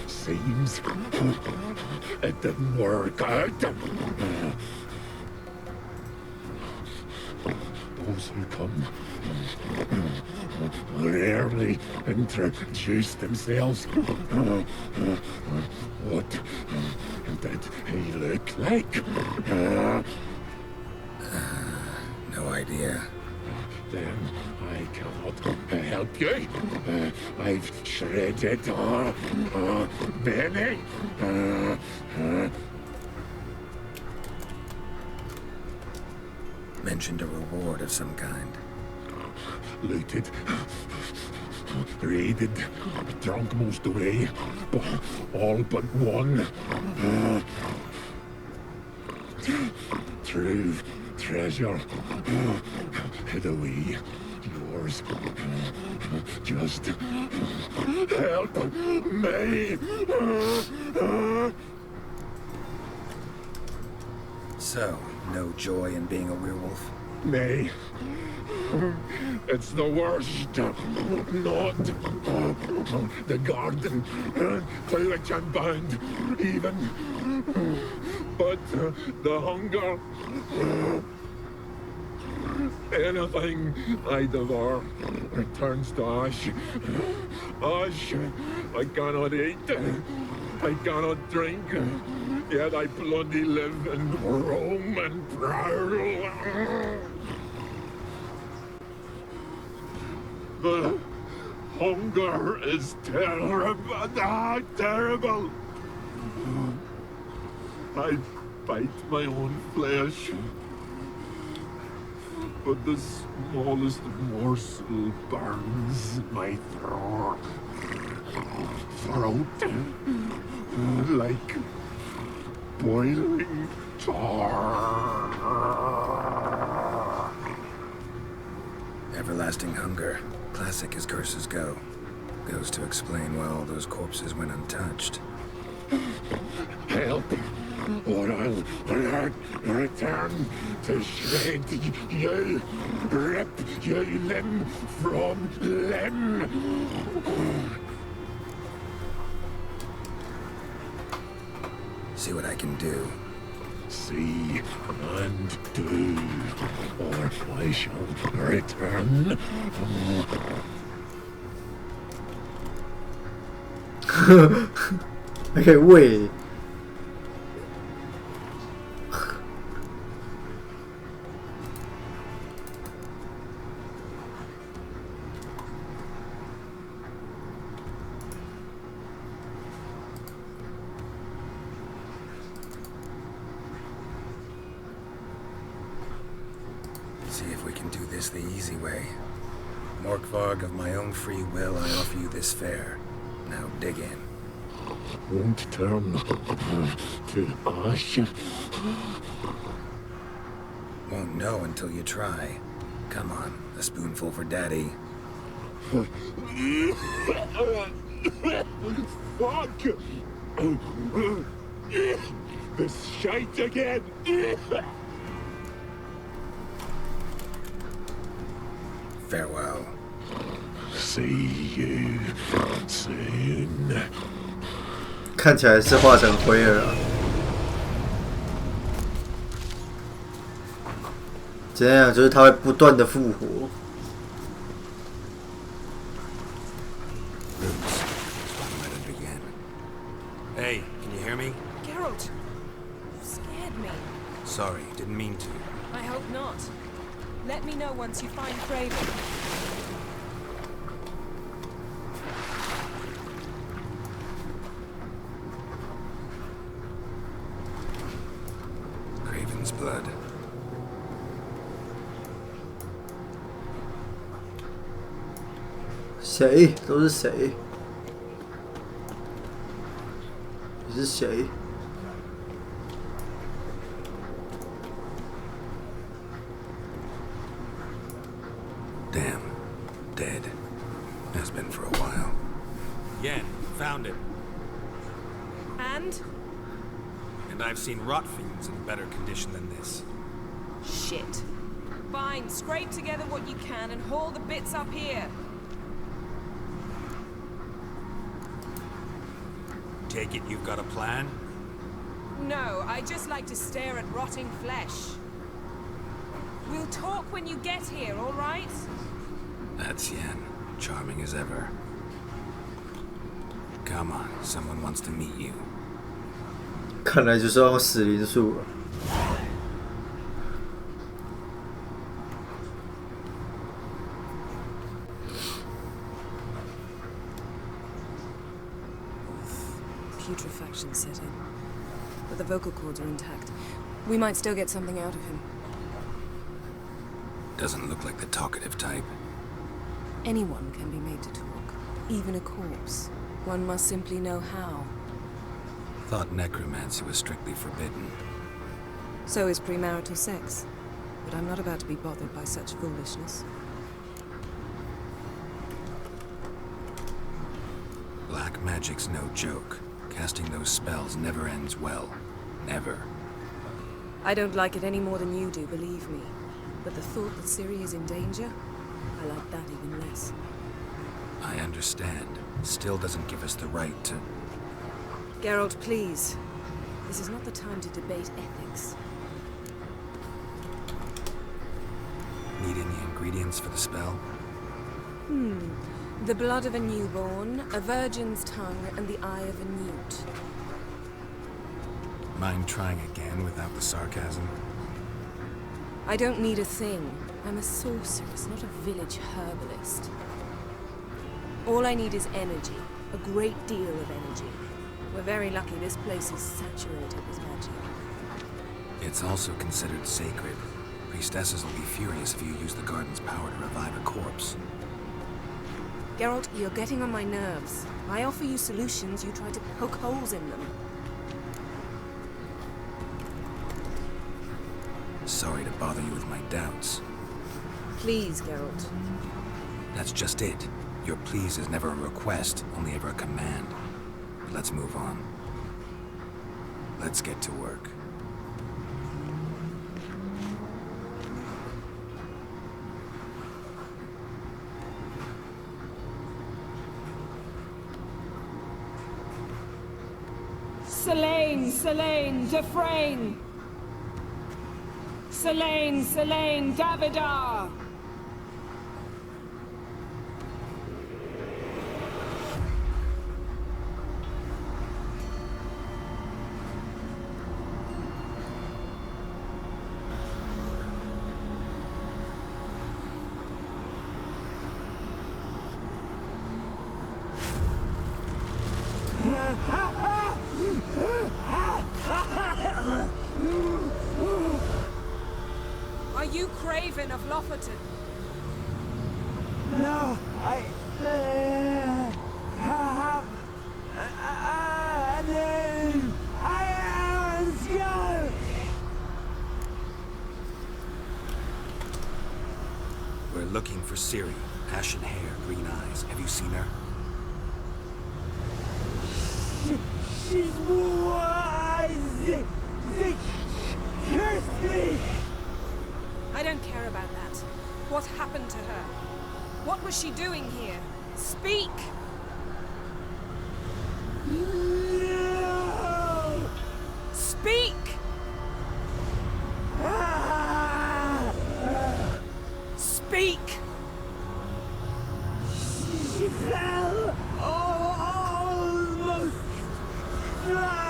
S11: Seems it didn't work out. Those who come rarely introduce themselves. What did he look like?
S7: No idea.
S11: Then I cannot help you. I've shredded many.
S7: Mentioned a reward of some kind.
S11: Looted, raided, drunk most away, all but one. True treasure, hid away. Yours. Just help me.
S7: So, no joy in being a werewolf?
S11: Nay. It's the worst. Not the garden to which I'm bound, even. But the hunger. Anything I devour returns to ash. Ash I cannot eat. I cannot drink. Yet I bloody live and roam and prowl. The hunger is terrible. Terrible. I bite my own flesh. But the smallest morsel burns my throat. Like boiling tar.
S7: Everlasting hunger. Classic as curses go. Goes to explain why all those corpses went untouched.
S11: Help, or I'll return to shred you, rip you limb from limb.
S7: See what I can do.
S11: See and do, or I shall return.
S3: Okay, wait.
S7: See if we can do this the easy way. Morkvarg, of my own free will, I offer you this fare. Now dig in.
S11: Won't turn to ash.
S7: Won't know until you try. Come on, a spoonful for Daddy.
S11: Fuck! This shite again!
S7: Farewell.
S11: See you soon.
S3: 看起来是化成灰了啦。简单讲就是它会不断的复活。
S7: Hey, can you hear me?
S6: Geralt, you scared me.
S7: Sorry, didn't mean to.
S6: I hope not. Let me know once you find Craven.
S7: Craven's blood.
S3: 谁？都是谁？你是谁？
S7: Damn. Dead. Has been for a while.
S12: Yen, found it.
S6: And?
S12: And I've seen rot fiends in better condition than this.
S6: Shit. Fine, scrape together what you can and haul the bits up here.
S12: Take it you've got a plan?
S6: No, I just like to stare at rotting flesh. We'll talk when you get here, all right?
S7: That's Yen. Charming as ever. Come on, someone wants to meet you.
S3: 看来就是要用死灵术了。
S6: Putrefaction set in. But the vocal cords are intact. We might still get something out of him.
S7: Doesn't look like the talkative type.
S6: Anyone can be made to talk. Even a corpse. One must simply know how.
S7: Thought necromancy was strictly forbidden.
S6: So is premarital sex. But I'm not about to be bothered by such foolishness.
S7: Black magic's no joke. Casting those spells never ends well. Never.
S6: I don't like it any more than you do, believe me. But the thought that Ciri is in danger, I like that even less.
S7: I understand. Still doesn't give us the right to...
S6: Geralt, please. This is not the time to debate ethics.
S7: Need any ingredients for the spell?
S6: The blood of a newborn, a virgin's tongue, and the eye of a newt.
S7: Mind trying again without the sarcasm?
S6: I don't need a thing. I'm a sorceress, not a village herbalist. All I need is energy. A great deal of energy. We're very lucky this place is saturated with magic.
S7: It's also considered sacred. Priestesses will be furious if you use the garden's power to revive a corpse.
S6: Geralt, you're getting on my nerves. I offer you solutions, you try to poke holes in them.
S7: Sorry to bother you with my doubts.
S6: Please, Geralt.
S7: That's just it. Your please is never a request, only ever a command. But let's move on. Let's get to work.
S6: Selene, Defrain! Selene, Davidar! Are you Craven of Lofoten?
S1: No, I have a name. I am a Skull.
S7: We're looking for Ciri. Ashen hair, green eyes. Have you seen her?
S1: She's wise. They cursed me.
S6: I don't care about that. What happened to her? What was she doing here? Speak!
S1: No!
S6: Speak! Speak!
S1: She fell almost drowned.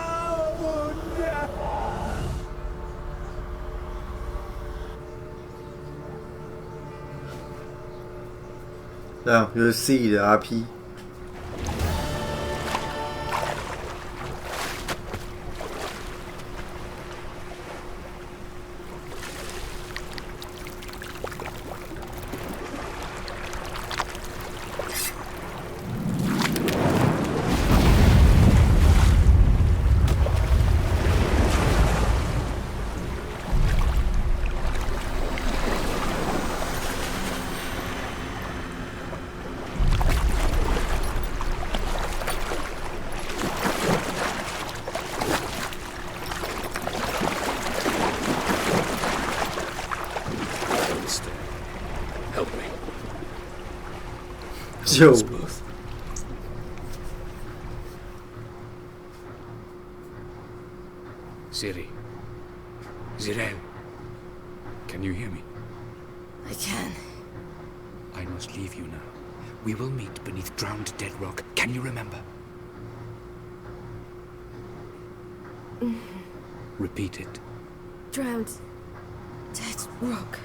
S3: 这样就是 C 的 RP。Help
S4: me.
S3: 就
S4: Us both. Ciri. Zirel. Can you hear me?
S9: I can.
S4: I must leave you now. We will meet beneath drowned dead rock. Can you remember? Repeat it.
S9: Drowned. Dead rock.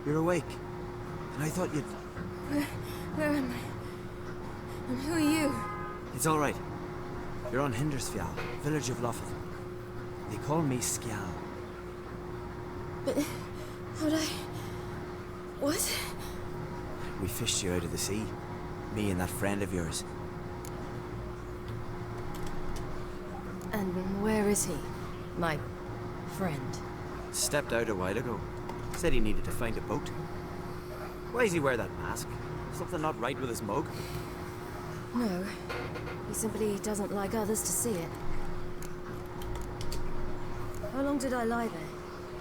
S13: You're awake. And I thought you'd...
S9: Where am I? And who are you?
S13: It's all right. You're on Hindersfjall, village of Lofoten. They call me Skjal.
S9: But how'd I... What?
S13: We fished you out of the sea. Me and that friend of yours.
S9: And where is he? My friend.
S13: Stepped out a while ago. Said he needed to find a boat. Why does he wear that mask? Something not right with his mug?
S9: No. He simply doesn't like others to see it. How long did I lie there?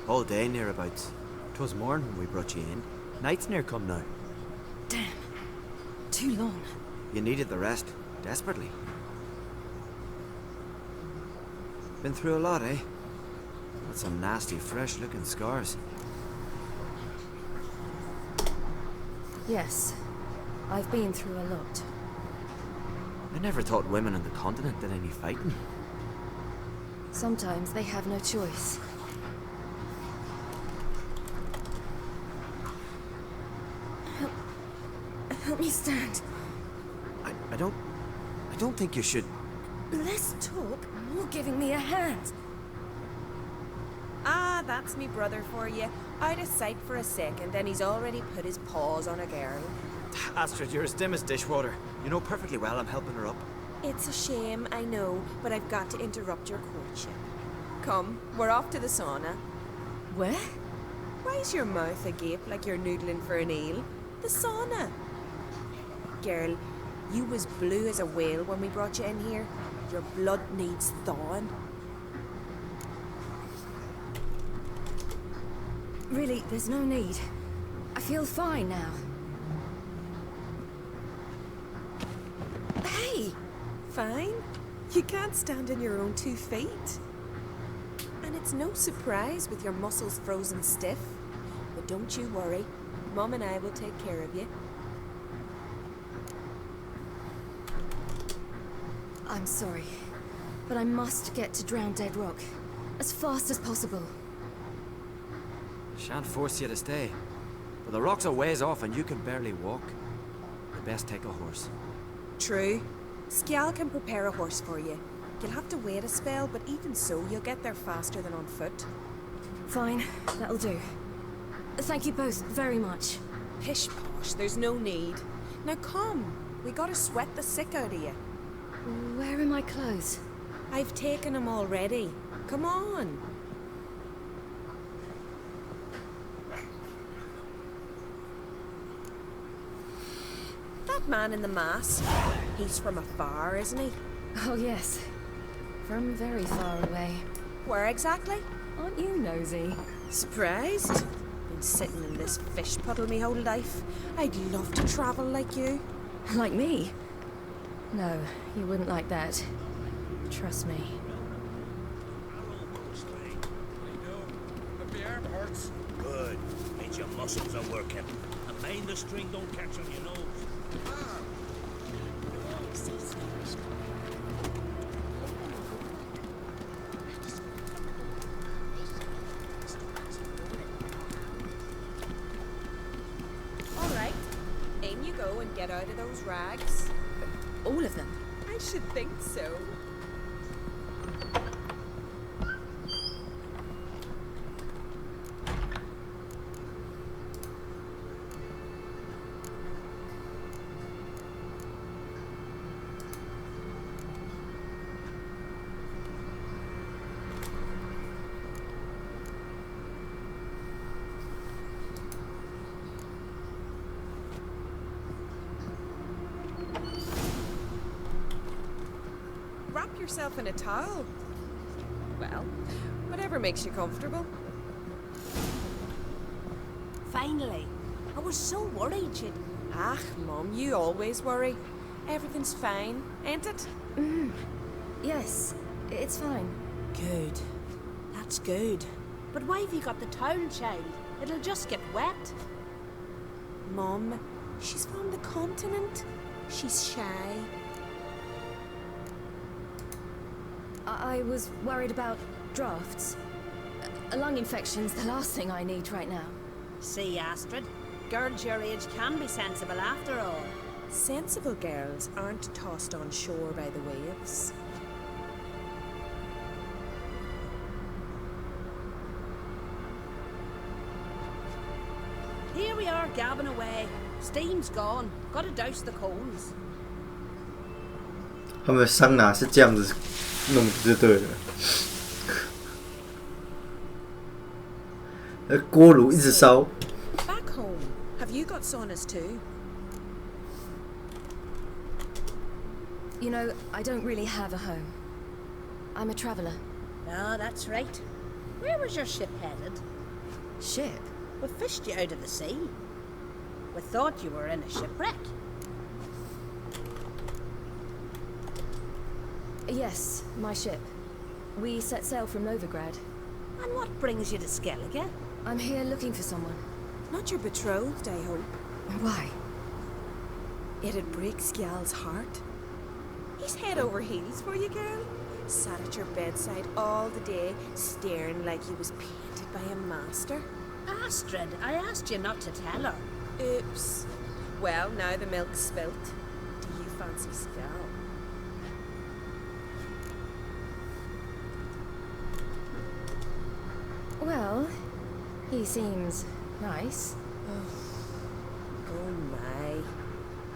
S13: All day nearabouts. 'Twas morn when we brought you in. Night's near come now.
S9: Damn. Too long.
S13: You needed the rest. Desperately. Been through a lot, eh? Got some nasty, fresh-looking scars.
S9: Yes. I've been through a lot.
S13: I never thought women on the continent did any fighting.
S9: Sometimes they have no choice. Help me stand.
S13: I don't think you should...
S9: Less talk, more giving me a hand.
S6: Ah, that's me brother for you. Out of sight for a second, then he's already put his paws on a girl.
S13: Astrid, you're as dim as dishwater. You know perfectly well I'm helping her up.
S6: It's a shame, I know, but I've got to interrupt your courtship. Come, we're off to the sauna.
S9: Where?
S6: Why's your mouth agape like you're noodling for an eel? The sauna. Girl, you was blue as a whale when we brought you in here. Your blood needs thawing.
S9: Really, there's no need. I feel fine now.
S6: Hey! Fine? You can't stand on your own 2 feet. And it's no surprise with your muscles frozen stiff. But don't you worry. Mom and I will take care of you.
S9: I'm sorry, but I must get to Drowned Dead Rock as fast as possible.
S13: Shan't force you to stay. But the rock's a ways off and you can barely walk. You best take a horse.
S6: True. Skjal can prepare a horse for you. You'll have to wait a spell, but even so, you'll get there faster than on foot.
S9: Fine, that'll do. Thank you both very much.
S6: Pish posh, there's no need. Now come, we gotta sweat the sick out of you.
S9: Where are my clothes?
S6: I've taken them already. Come on. That man in the mask, he's from afar, isn't he?
S9: Oh yes, from very far away.
S6: Where exactly?
S9: Aren't you nosy?
S6: Surprised? Been sitting in this fish puddle me whole life. I'd love to travel like you.
S9: Like me? No, you wouldn't like that. Trust me.
S4: If the arm hurts, good. Means your muscles are working. And mind the string don't catch on your nose.
S6: All right, in you go and get out of those rags.
S9: All of them?
S6: I should think so. Wrap yourself in a towel. Well, whatever makes you comfortable.
S8: Finally. I was so worried you'd...
S6: Ah, Mum, you always worry. Everything's fine, ain't it?
S9: Yes, it's fine.
S8: Good. That's good. But why have you got the towel, child? It'll just get wet.
S6: Mum, she's from the continent. She's shy.
S9: I was worried about drafts. A lung infection's the last thing I need right now.
S8: See, Astrid, girls your age can be sensible after all.
S6: Sensible girls aren't tossed on shore by the waves.
S8: Here we are gabbing away. Steam's gone. Gotta douse the coals.
S3: 他们的桑拿是这样子弄的就对了，那锅炉一直烧。
S6: Back home, have you got saunas too?
S9: You know, I don't really have a home. I'm a traveller.
S8: Ah, that's right. Where was your ship headed?
S9: Ship?
S8: We fished you out of the sea. We thought you were in a shipwreck.
S9: Yes, my ship. We set sail from Novigrad.
S8: And what brings you to Skellige?
S9: I'm here looking for someone.
S6: Not your betrothed, I hope.
S9: Why?
S6: It'd break Skjal's heart. He's head over heels for you, girl. Sat at your bedside all the day, staring like he was painted by a master.
S8: Astrid, I asked you not to tell her.
S6: Oops. Well, now the milk's spilt. Do you fancy Skjal?
S9: Well, he
S14: He seems nice.
S6: Oh my.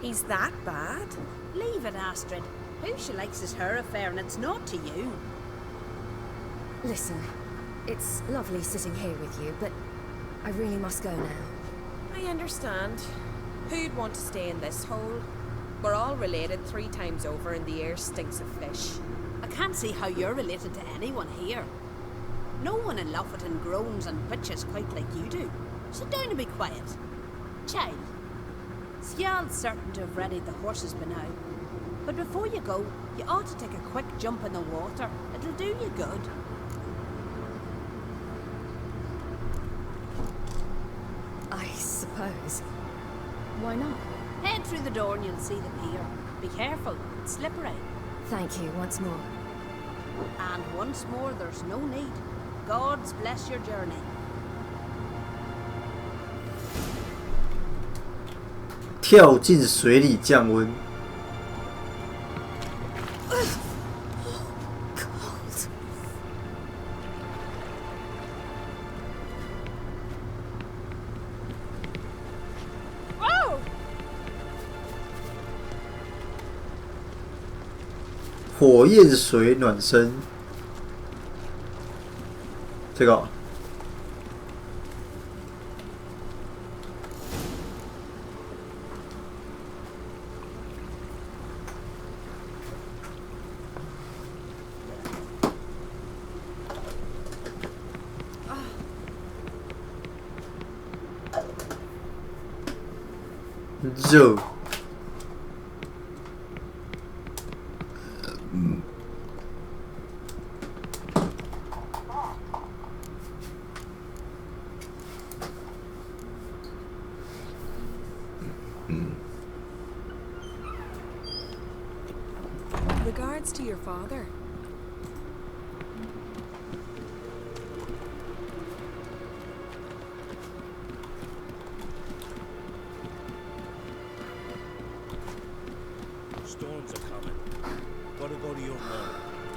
S6: He's that bad?
S15: Leave it, Astrid. Who she likes is her affair, and it's not to you.
S14: Listen, it's lovely sitting here with you, but I really must go now.
S6: I understand. Who'd want to stay in this hole? We're all related 3 times over, and the air stinks of fish.
S15: I can't see how you're related to anyone here. No one in Lofferton groans and bitches quite like you do. Sit down and be quiet. Child, Sjal's certain to have readied the horses by now. But before you go, you ought to take a quick jump in the water. It'll do you good.
S14: I suppose. Why not?
S15: Head through the door and you'll see the pier. Be careful, it's slippery.
S14: Thank you once more.
S15: And once more, there's no need. God's bless your journey.
S3: 跳进水里降温。火焰水暖身，这个、热。
S6: Regards to your father.
S4: Storms are coming. Gotta go to your mom.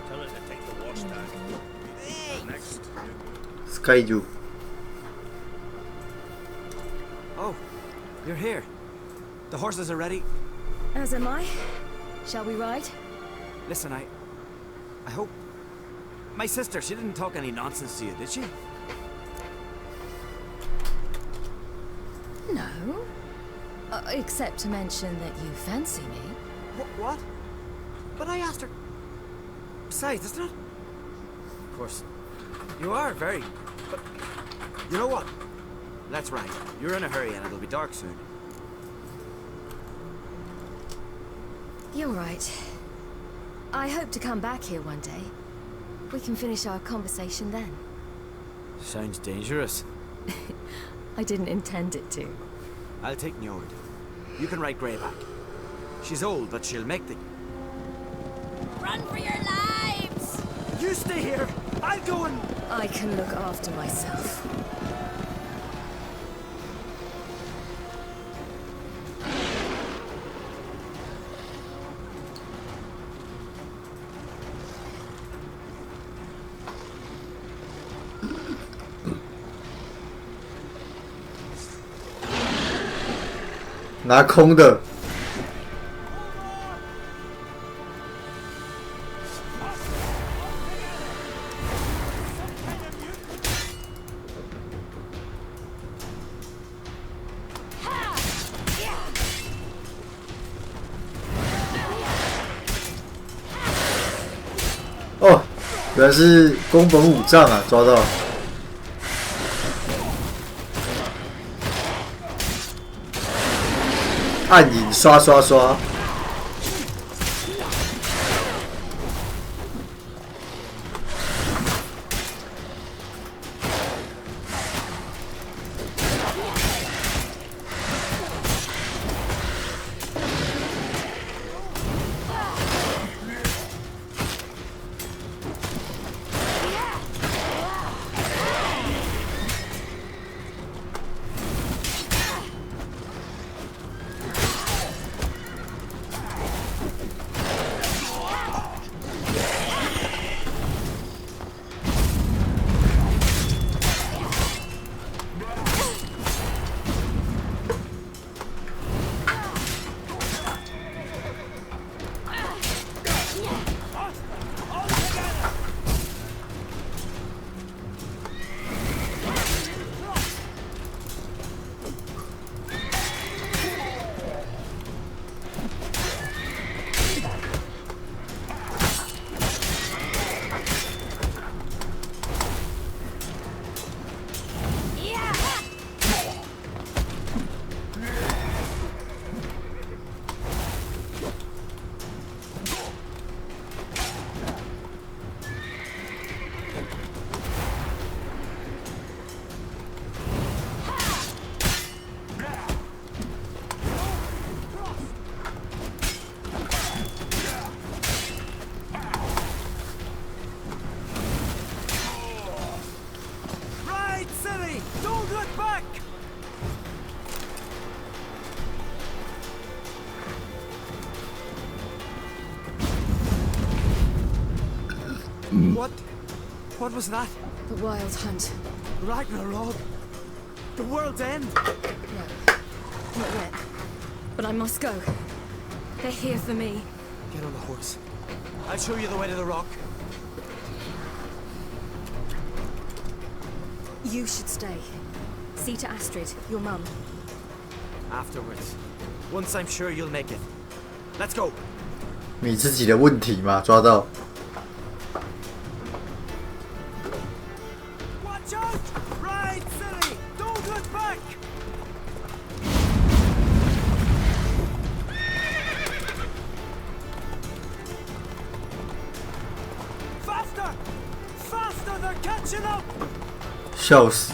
S4: Tell her to take the wash tank. Next.
S3: Skyju.
S13: Oh, you're here. The horses are ready.
S14: As am I. Shall we ride?
S13: Listen, I hope... My sister, she didn't talk any nonsense to you, did she?
S14: No. Except to mention that you fancy me.
S13: What? But I asked her... Besides, it's not... Of course, you are very... But... You know what? Let's ride. You're in a hurry and it'll be dark soon.
S14: You're right. I hope to come back here one day. We can finish our conversation then.
S13: Sounds dangerous.
S14: I didn't intend it to.
S13: I'll take Njord. You can ride Greyback. She's old, but she'll make the...
S8: Run for your lives!
S13: You stay here! I'll go and...
S14: I can look after myself.
S3: 拿空的。哦，原来是宫本武藏啊，抓到。暗影刷刷刷。
S13: What was that?
S14: The Wild Hunt.
S13: Ragnarok? The world's end?
S14: No, not yet. But I must go. They're here for me.
S13: Get on the horse. I'll show you the way to the rock.
S14: You should stay. See to Astrid, your mum.
S13: Afterwards. Once I'm sure you'll make it. Let's go.
S3: 你自己的问题嘛，抓到。
S13: Watch out! Ride, silly! Don't look back! Faster! Faster! They're catching up!
S3: 笑死！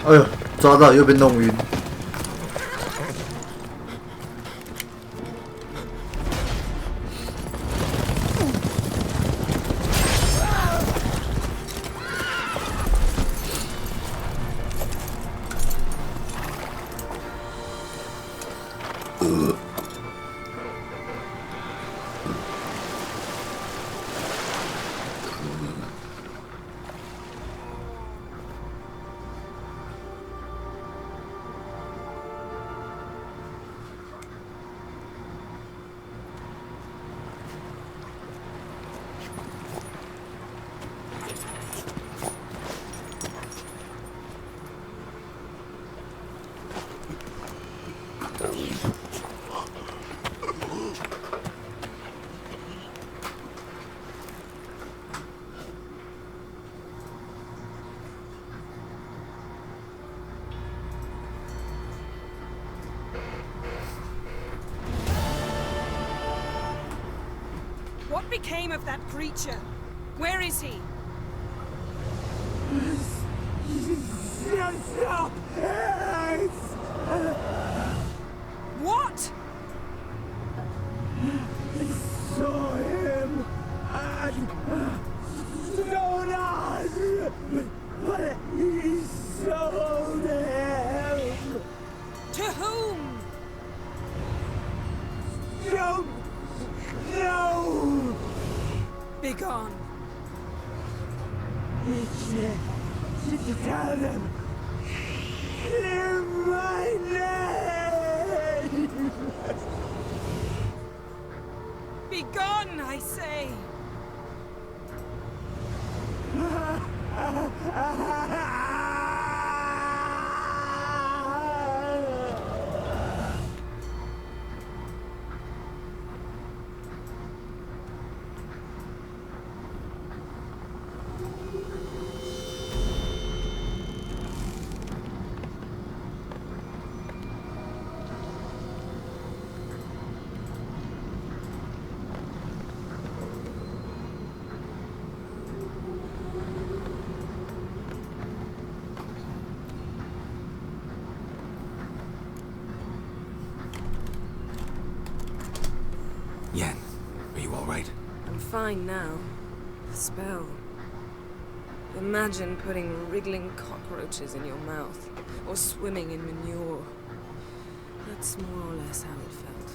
S3: 哎呦，抓到又被弄晕。
S6: What became of that creature? Where is he? What?
S11: I saw him and Jonas, but he sold him.
S6: To whom?
S11: Don't know.
S6: Begone.
S11: Tell them. Clear my name.
S6: Begone, I say.
S7: Yen, are you all right?
S6: I'm fine now. The spell. Imagine putting wriggling cockroaches in your mouth, or swimming in manure. That's more or less how it felt.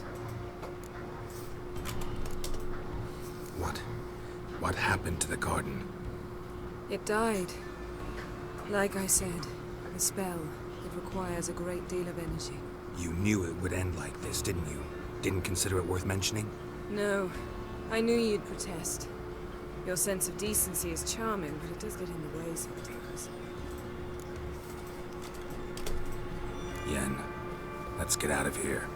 S7: What happened to the garden?
S6: It died. Like I said, the spell, it requires a great deal of energy.
S7: You knew it would end like this, didn't you? Didn't consider it worth mentioning?
S6: No. I knew you'd protest. Your sense of decency is charming, but it does get in the way sometimes.
S7: Yen, let's get out of here.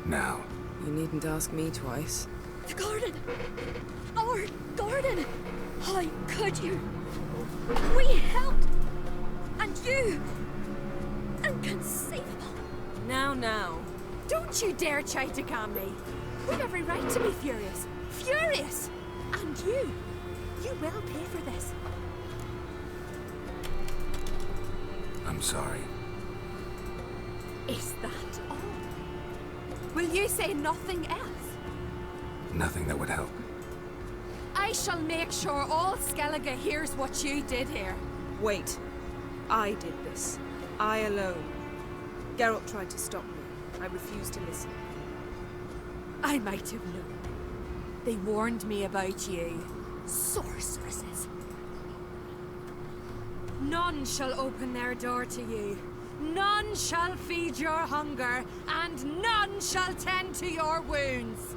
S7: Now.
S6: You needn't ask me twice.
S10: The garden! Our garden! How could you? We helped! And you! Inconceivable!
S6: Now.
S10: Don't you dare try to calm me! We've every right to be furious! Furious! And you will pay for this.
S7: I'm sorry.
S10: Is that all? Will you say nothing else?
S7: Nothing that would help.
S10: I shall make sure all Skellige hears what you did here.
S6: Wait. I did this. I alone. Geralt tried to stop me. I refused to listen.
S10: I might have known. They warned me about you. Sorceresses. None shall open their door to you. None shall feed your hunger, and none shall tend to your wounds.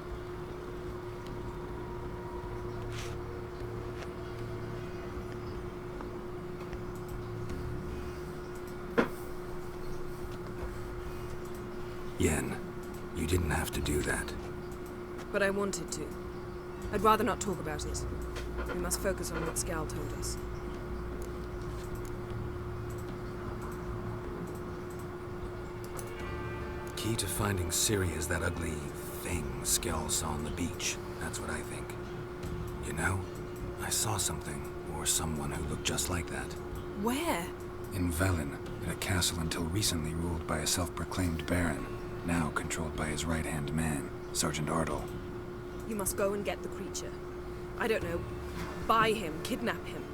S7: Yen, you didn't have to do that.
S6: But I wanted to. I'd rather not talk about it. We must focus on what Skal told us.
S7: Key to finding Ciri is that ugly thing Skell saw on the beach. That's what I think. You know, I saw something, or someone who looked just like that.
S6: Where?
S7: In Velen, in a castle until recently ruled by a self-proclaimed baron, now controlled by his right-hand man, Sergeant Ardle.
S6: You must go and get the creature. I don't know. Buy him, kidnap him.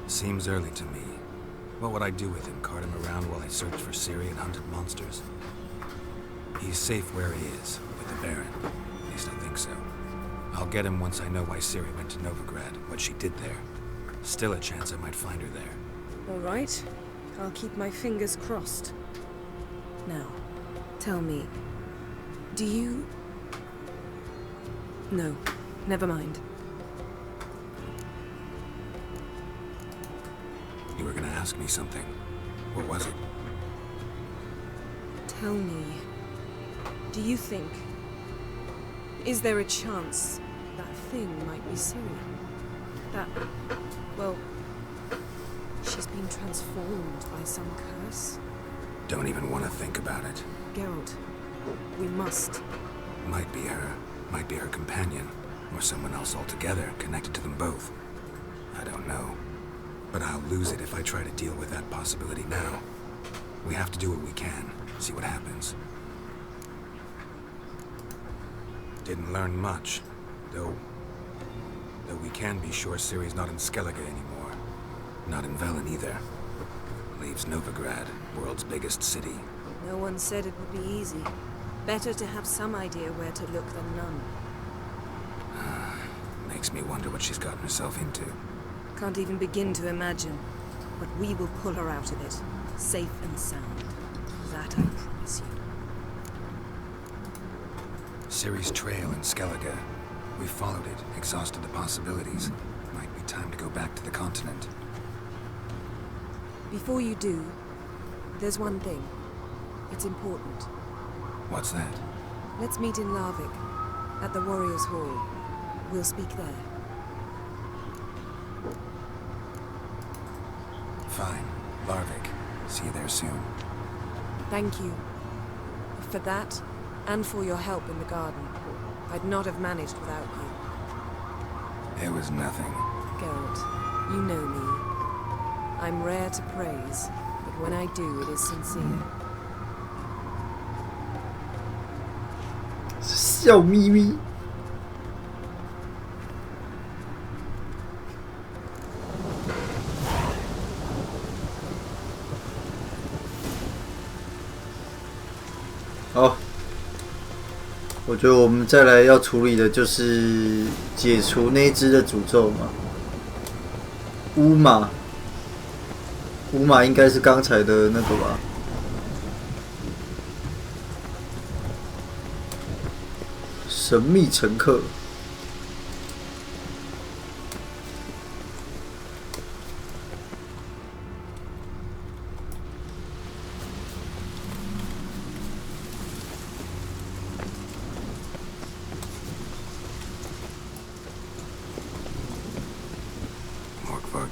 S7: Seems early to me. What would I do with him? Cart him around while I searched for Ciri and hunted monsters? He's safe where he is, with the Baron. At least I think so. I'll get him once I know why Ciri went to Novigrad, what she did there. Still a chance I might find her there.
S6: All right. I'll keep my fingers crossed. Now, tell me, do you... No, never mind.
S7: You were gonna ask me something. What was it?
S6: Tell me, do you think... Is there a chance that thing might be Ciri? That... well... she's been transformed by some curse?
S7: Don't even want to think about it.
S6: Geralt, we must.
S7: Might be her. Might be her companion. Or someone else altogether, connected to them both. I don't know. But I'll lose it if I try to deal with that possibility now. We have to do what we can. See what happens. Didn't learn much. Though we can be sure Ciri's not in Skellige anymore. Not in Velen either. Leaves Novigrad, world's biggest city.
S6: No one said it would be easy. Better to have some idea where to look than none.
S7: Makes me wonder what she's gotten herself into.
S6: Can't even begin to imagine. But we will pull her out of it. Safe and sound. That I promise you.
S7: Ciri's trail in Skellige. We followed it, exhausted the possibilities. Might be time to go back to the continent.
S6: Before you do, there's one thing. It's important.
S7: What's that?
S6: Let's meet in Larvik, at the Warriors' Hall. We'll speak there.
S7: Fine. Larvik. See you there soon.
S6: Thank you. For that, and for your help in the garden. I'd not have managed without you.
S7: It was nothing.
S6: Geralt, you know me. I'm rare to praise, but when I do, it is sincere.
S3: 笑眯眯。好，我觉得我们再来要处理的就是解除那只的诅咒嘛。乌马，五马应该是刚才的那个吧？神秘乘客。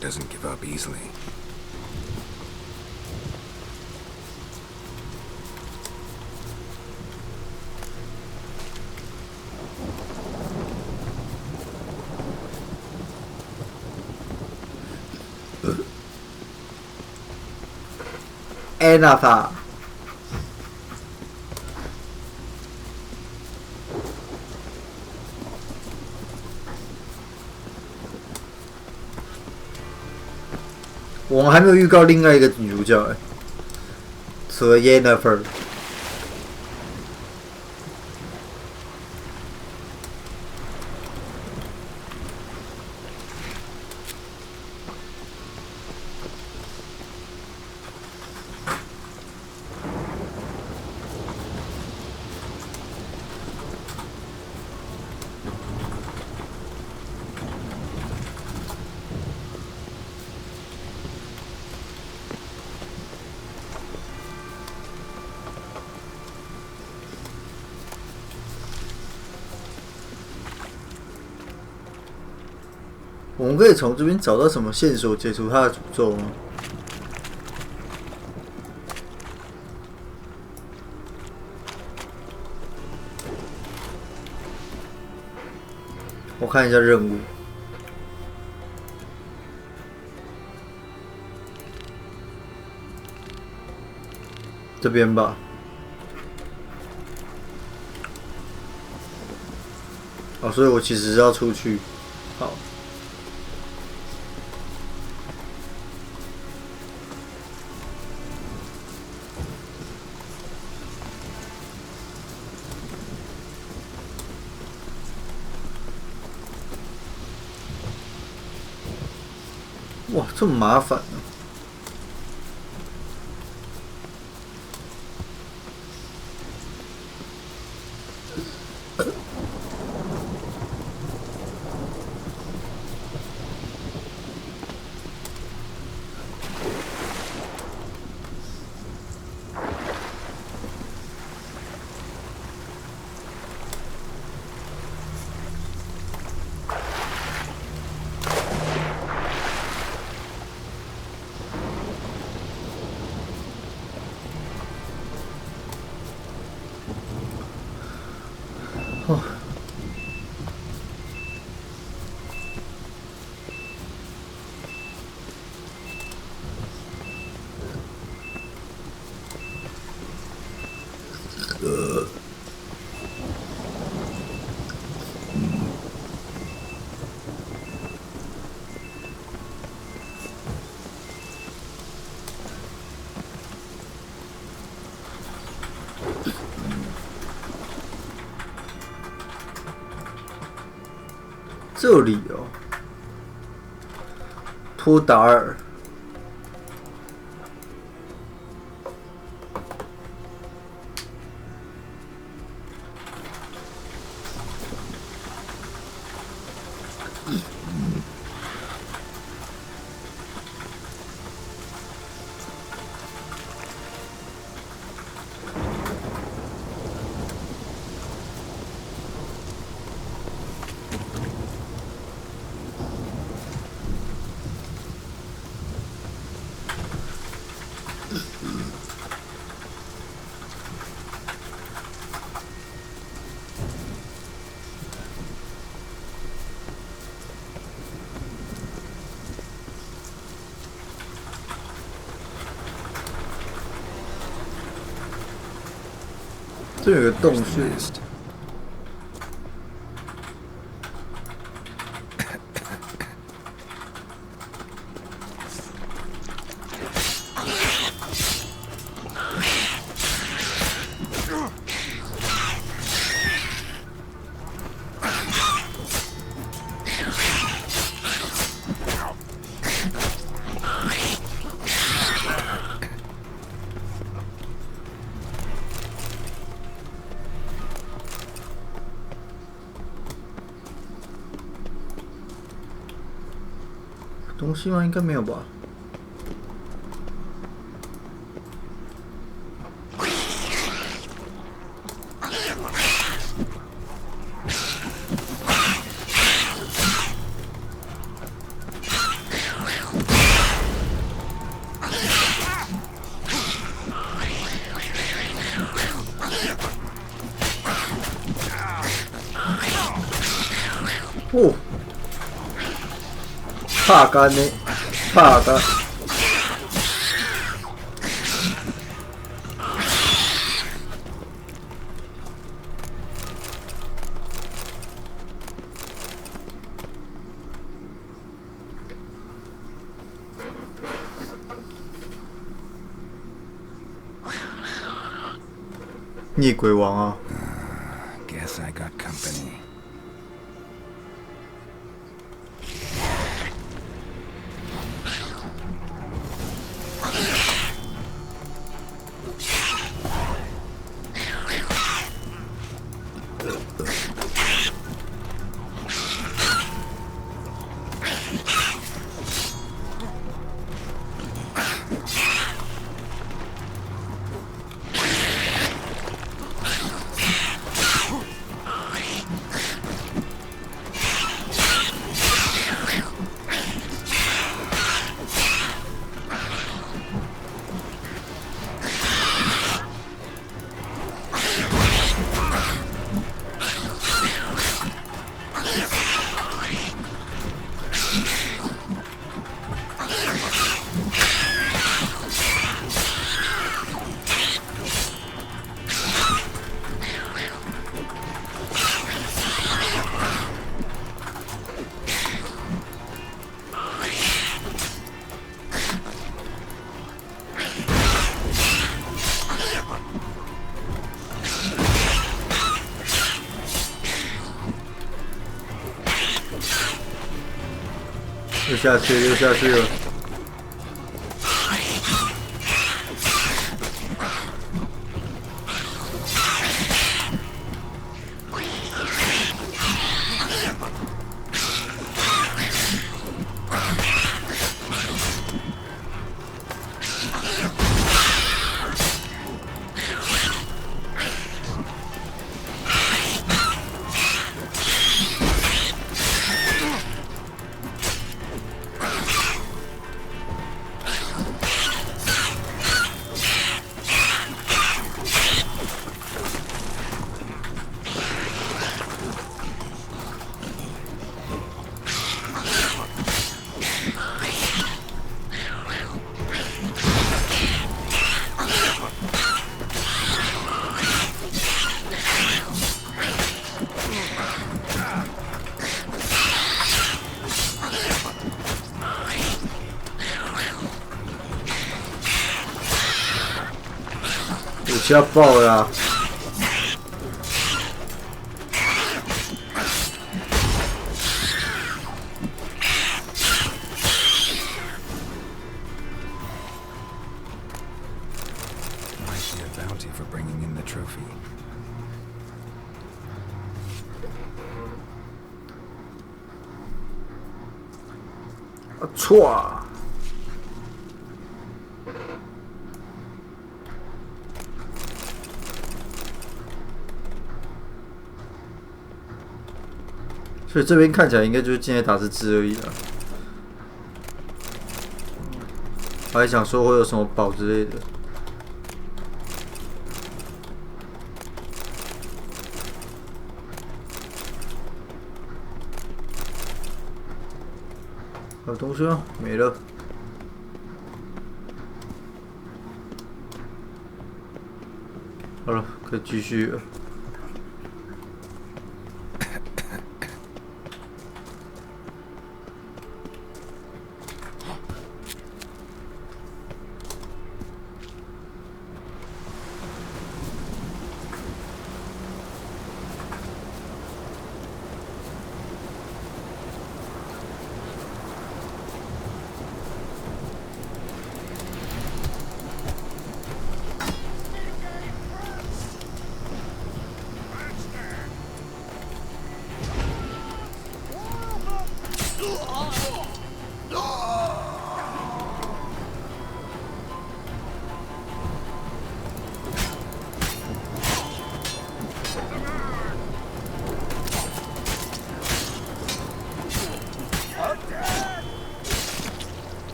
S7: Doesn't give up easily.
S3: Enough. 我们还没有预告另外一个女主角哎，除了 Yennefer。我们可以从这边找到什么线索解除他的诅咒吗？我看一下任务，这边吧。哦，所以我其实是要出去。好。哇，这么麻烦啊！哦，这里哦，托达尔。这有个洞穴。东西吗？应该没有吧。哦，怕干呢，怕干。逆鬼王啊！
S7: Guess I got company. 又下去，又下去了。武器要爆了啊！错啊！所以这边看起来应该就是进来打字字而已了。我还想说会有什么宝之类的。还有东西吗？没了。好了，可以继续了。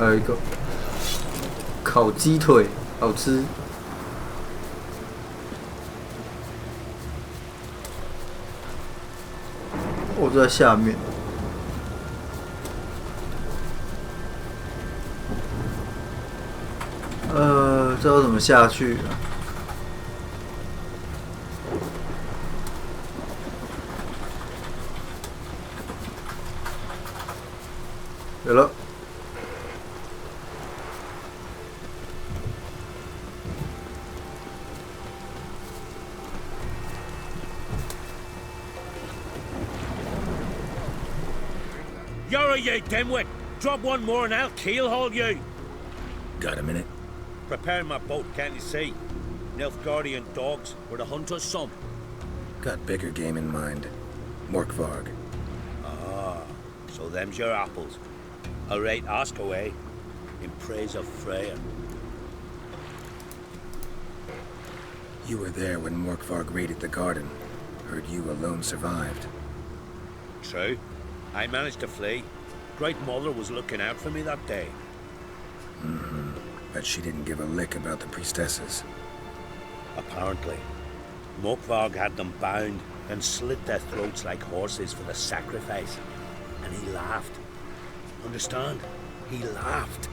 S3: 有一个烤鸡腿，好吃。我就在下面。这要怎么下去啊？有了。
S4: You're you dimwit! Drop one more and I'll keelhaul you!
S7: Got a minute?
S4: Preparing my boat, can't you see? Nilfgaardian dogs were the hunters' some.
S7: Got bigger game in mind. Morkvarg.
S4: Ah, so them's your apples. All right, ask away. In praise of Freya.
S7: You were there when Morkvarg raided the garden. Heard you alone survived.
S4: True. I managed to flee. Great Mother was looking out for me that day.
S7: But she didn't give a lick about the priestesses.
S4: Apparently. Morkvarg had them bound and slit their throats like horses for the sacrifice. And he laughed. Understand? He laughed.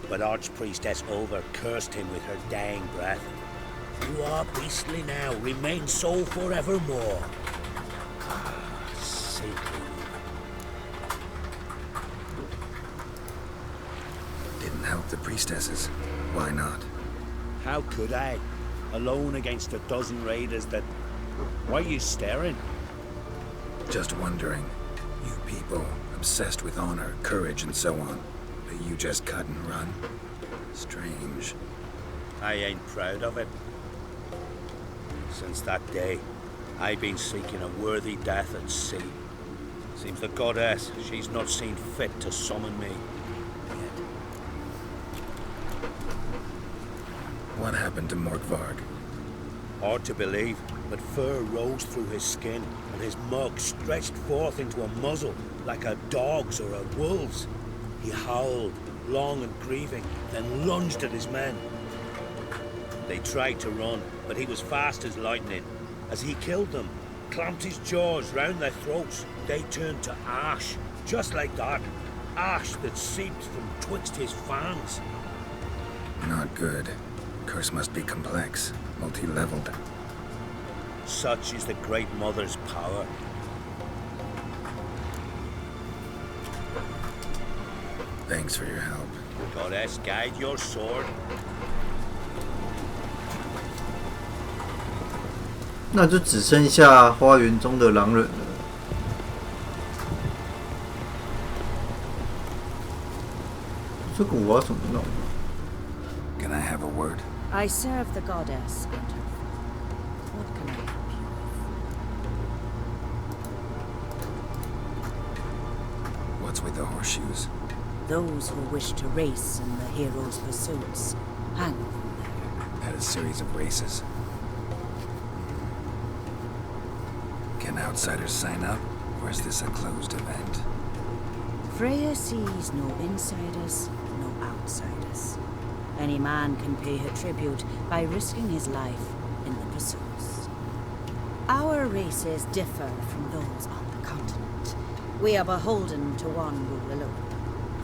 S4: But Archpriestess Ulver cursed him with her dying breath. You are beastly now, remain so forevermore. Saintly.
S7: Didn't help the priestesses. Why not?
S4: How could I? Alone against a dozen raiders that... Why are you staring?
S7: Just wondering. You people, obsessed with honor, courage, and so on. But you just cut and run? Strange.
S4: I ain't proud of it. Since that day, I've been seeking a worthy death at sea. Seems the goddess, she's not seen fit to summon me.
S7: What happened to Morkvarg?
S4: Hard to believe, but fur rose through his skin, and his mug stretched forth into a muzzle, like a dog's or a wolf's. He howled, long and grieving, then lunged at his men. They tried to run, but he was fast as lightning. As he killed them, clamped his jaws round their throats, they turned to ash, just like that. Ash that seeped from twixt his fangs.
S7: Not good. Curse must be complex, multi-leveled.
S4: Such is the Great Mother's power.
S7: Thanks for your help.
S4: Goddess, guide your sword.
S3: 那就只剩下花园中的狼人了。这个我要怎么弄？
S7: Can I have a word?
S15: I serve the goddess. What can I help you with?
S7: What's with the horseshoes?
S15: Those who wish to race in the hero's pursuits hang them there.
S7: At a series of races. Can outsiders sign up, or is this a closed event?
S15: Freya sees no insiders, no outsiders. Any man can pay her tribute by risking his life in the pursuits. Our races differ from those on the continent. We are beholden to one rule alone.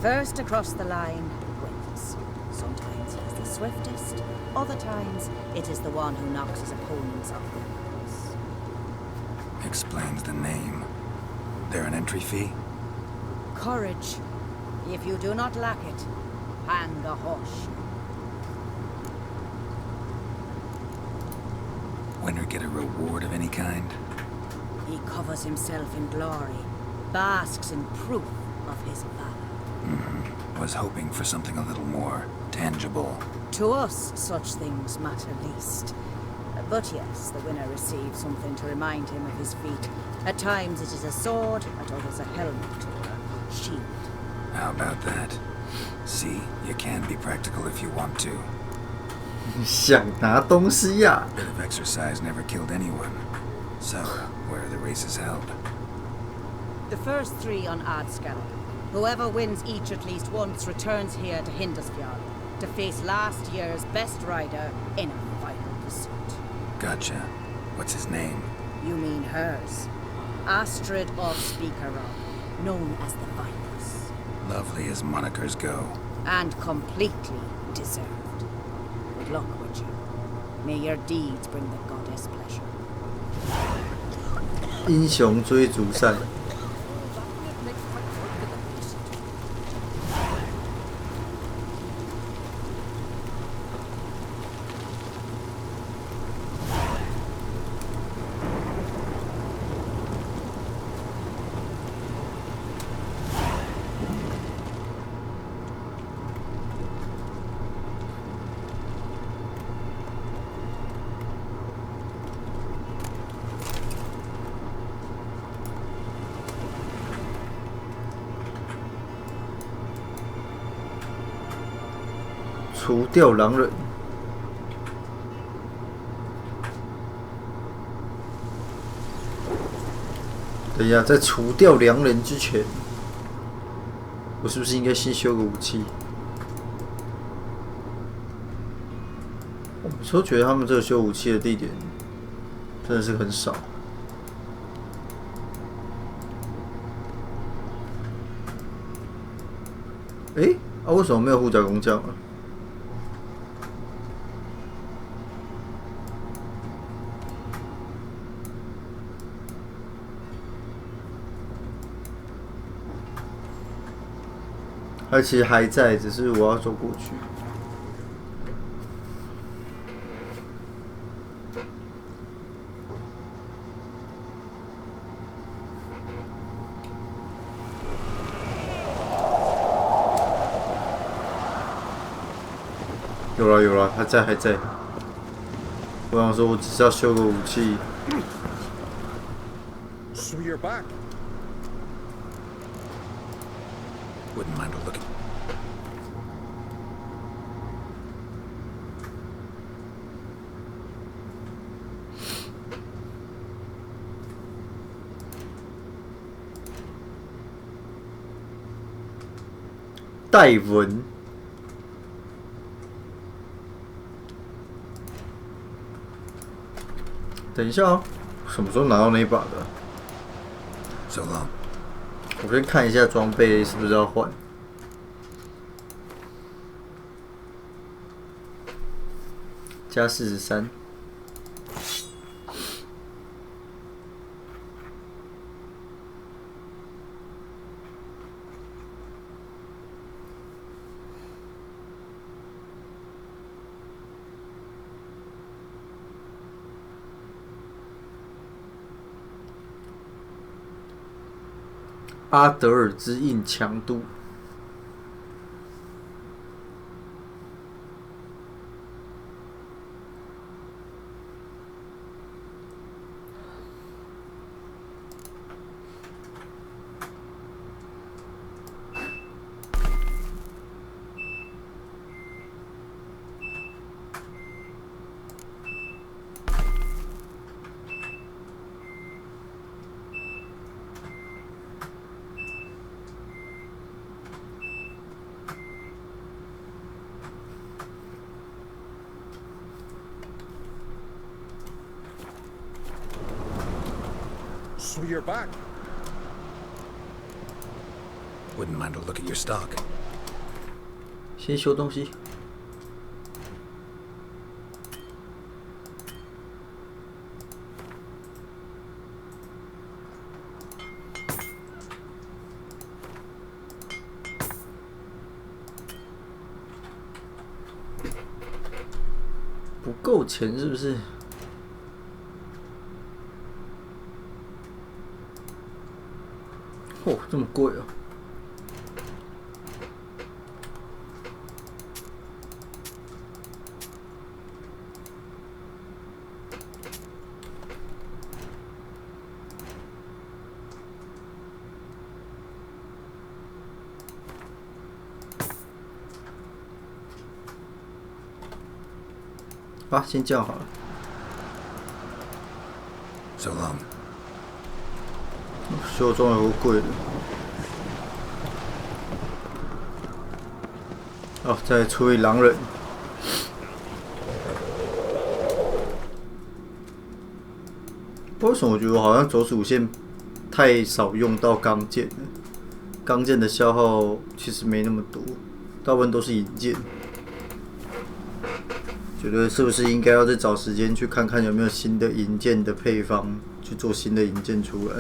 S15: First across the line wins. Sometimes it is the swiftest, other times it is the one who knocks his opponents off their horse.
S7: Explains the name. There an entry fee?
S15: Courage. If you do not lack it, hang a horseshoe.
S7: Winner get a reward of any kind?
S15: He covers himself in glory, basks in proof of his valor.
S7: Was hoping for something a little more tangible.
S15: To us, such things matter least. But yes, the winner receives something to remind him of his feat. At times it is a sword, at others a helmet or a shield.
S7: How about that? See, you can be practical if you want to.
S3: 想拿东西呀、
S7: Bit of exercise never killed anyone. So, where are the races held?
S15: The first 3 on Adskell. Whoever wins each at least once returns here to Hindisfjord to face last year's best rider in a final pursuit.
S7: Gotcha. What's his name?
S15: You mean hers. Astrid of Speakerrock, known as the Vipers.
S7: Lovely as monikers go.
S15: And completely deserved. Good luck with you. May your deeds bring the goddess pleasure.
S3: 英雄追逐赛。除掉狼人。等一下，在除掉良人之前，我是不是应该先修个武器？我都觉得他们这个修武器的地点真的是很少。诶，为什么没有护甲工匠啊？它其实还在，只是我要走过去。有了，还在。我想说，我只是要修个武器。
S2: So you're back.
S7: Wouldn't mind a look at.
S3: 戴文。等一下哦，什么时候拿到那一把的
S7: ？So long.
S3: 我先看一下装备是不是要换。加43。阿德尔之印强度。
S2: So you're back.
S7: Wouldn't mind a look at your stock.
S3: 先修东西。不够钱是不是？哦，这么贵哦！啊，先这样好了。
S7: So long.
S3: 修装有贵的。哦，再处理狼人。为什么我觉得我好像走主线太少用到钢剑了？钢剑的消耗其实没那么多，大部分都是银剑。觉得是不是应该要再找时间去看看有没有新的银剑的配方，去做新的银剑出来？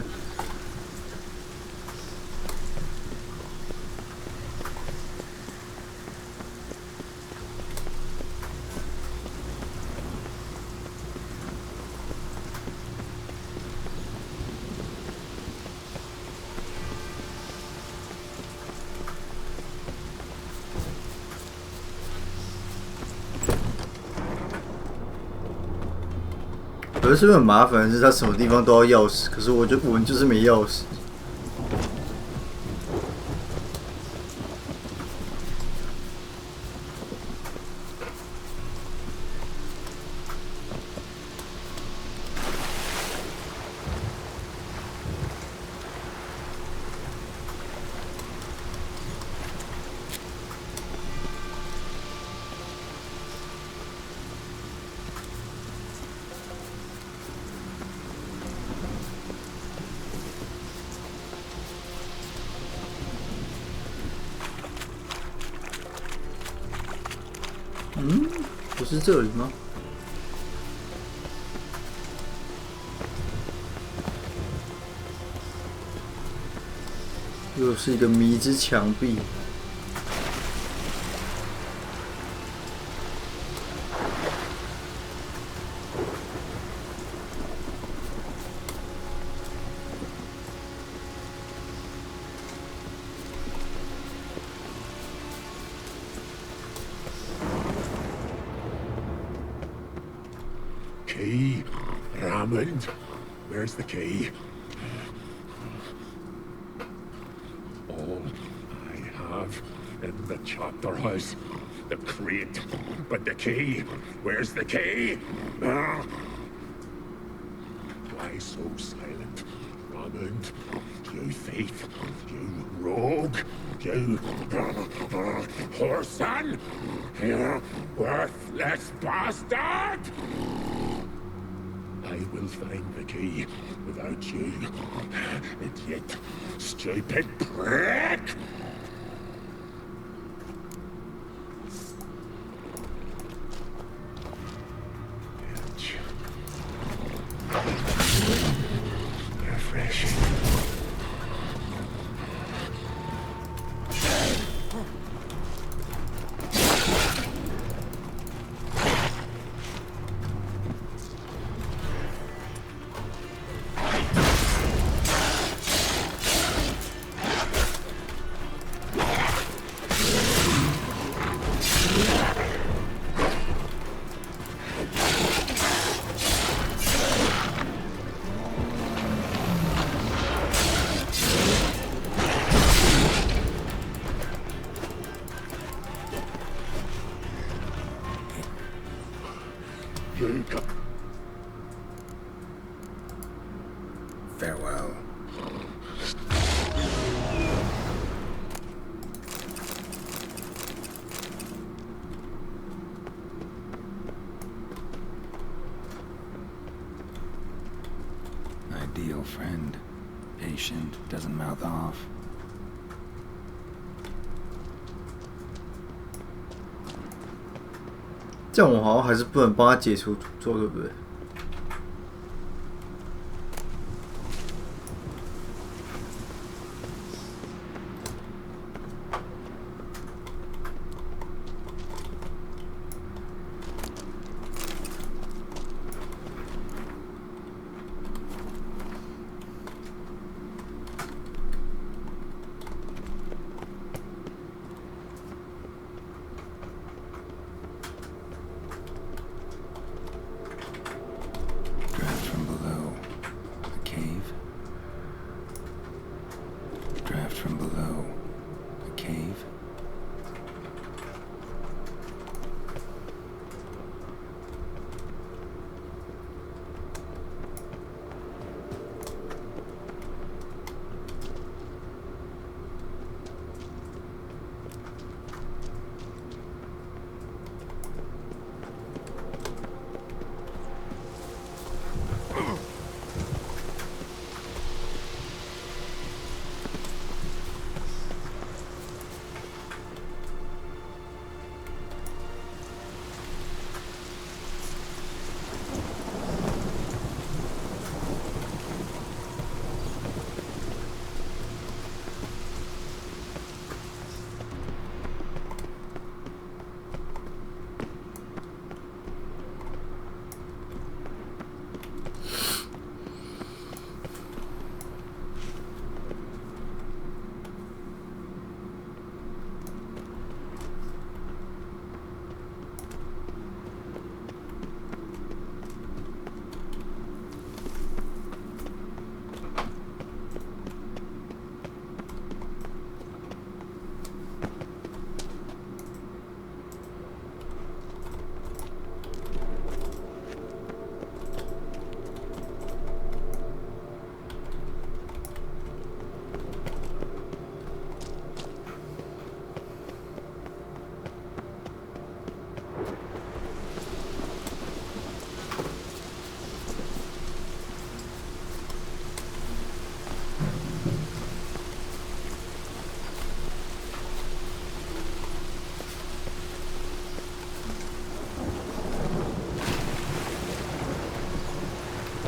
S3: 可是是不是很麻烦？是他什么地方都要钥匙，可是我们就是没钥匙。不是这里吗？又是一个迷之墙壁。
S11: Key, Raymond. Where's the key? All I have in the chapter house, the crate, but the key. Where's the key? Why so silent, Raymond? You thief, you rogue, you whoreson, you worthless bastard! I will find the key without you, idiot, stupid prick! Refreshing.
S7: Farewell. Ideal friend. Patient, doesn't mouth off.
S3: 这样我好像还是不能帮他解除诅咒，对不对？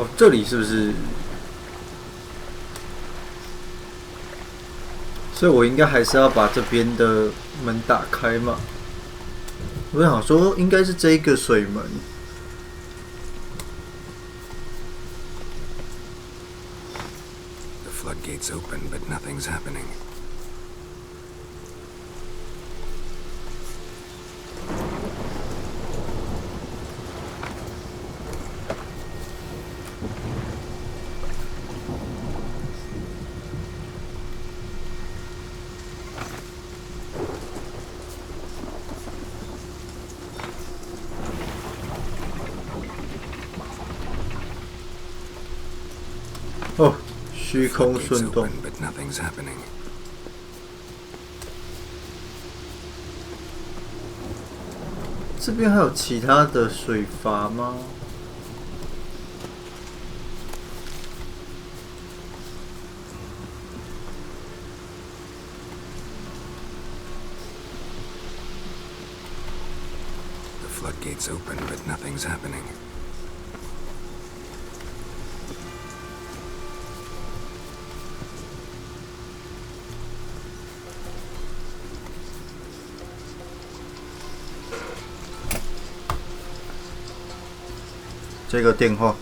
S3: 哦，这里是不是？所以我应该还是要把这边的门打开嘛。我想说，应该是这个水门。
S7: The floodgates open, but nothing's happening.
S3: Oh. 虚空顺动。这边还有其他的水阀吗？
S7: The floodgates open, but nothing's happening.
S3: 这个电话。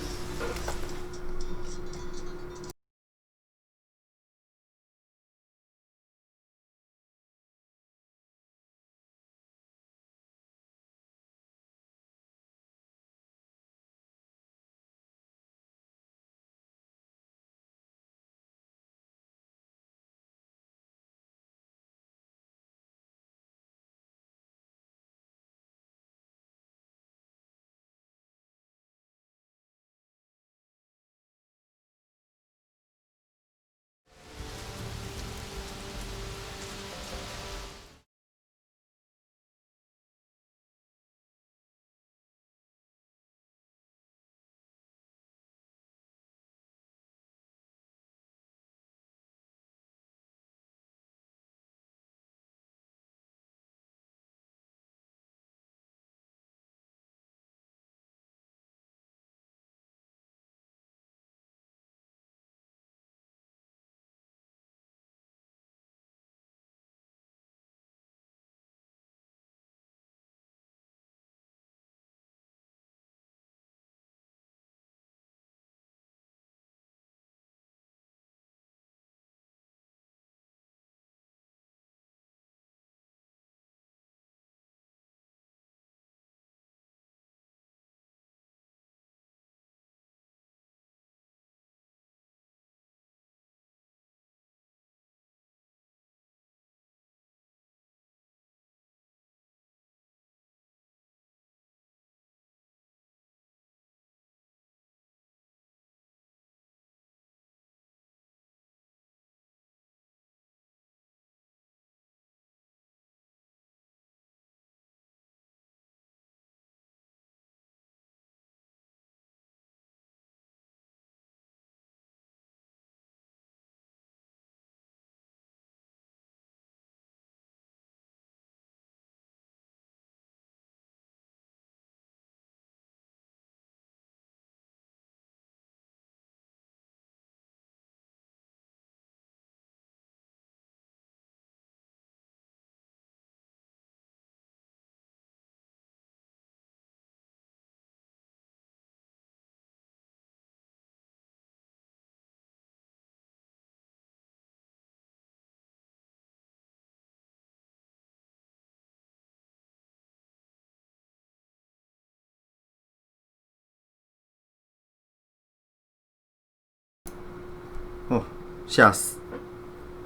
S3: 哦，吓死！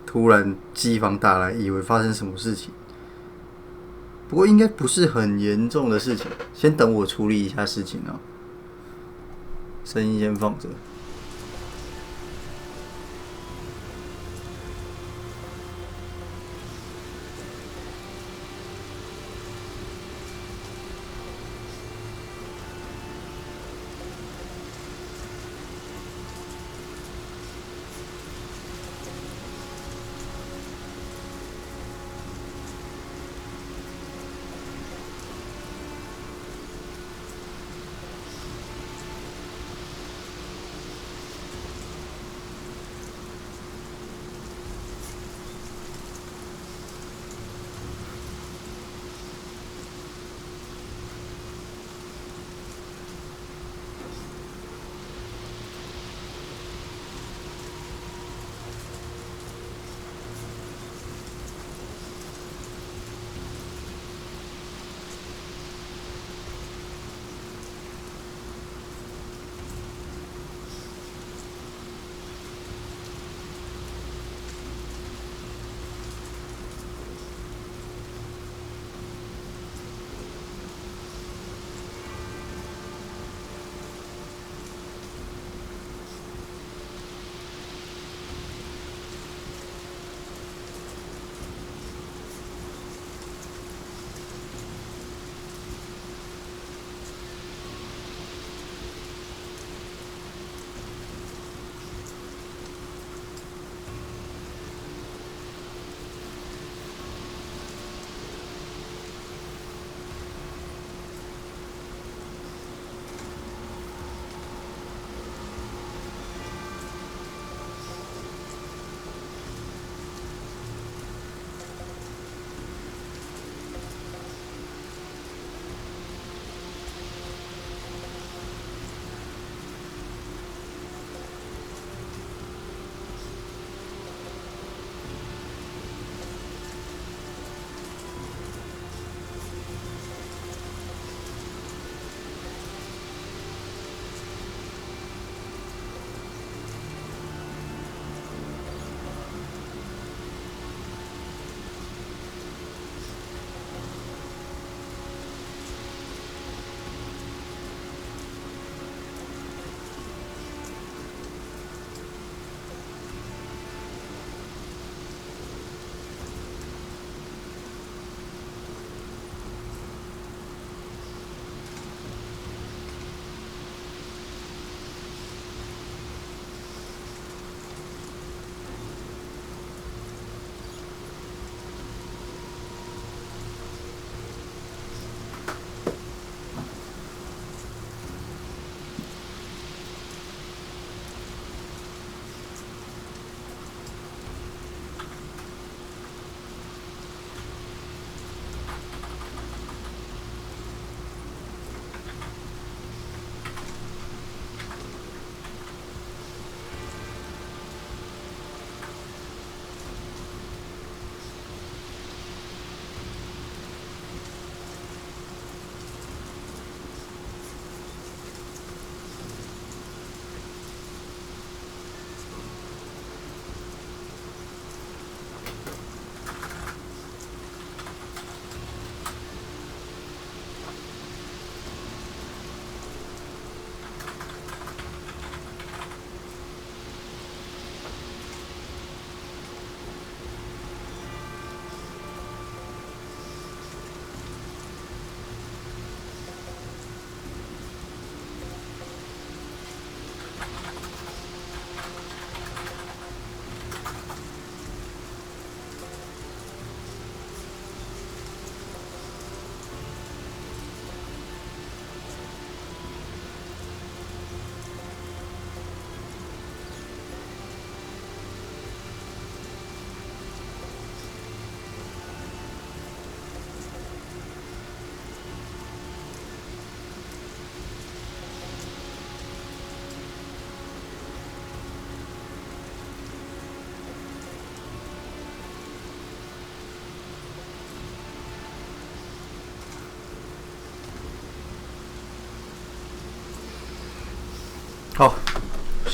S3: 突然机房打来，以为发生什么事情。不过应该不是很严重的事情，先等我处理一下事情哦。声音先放着。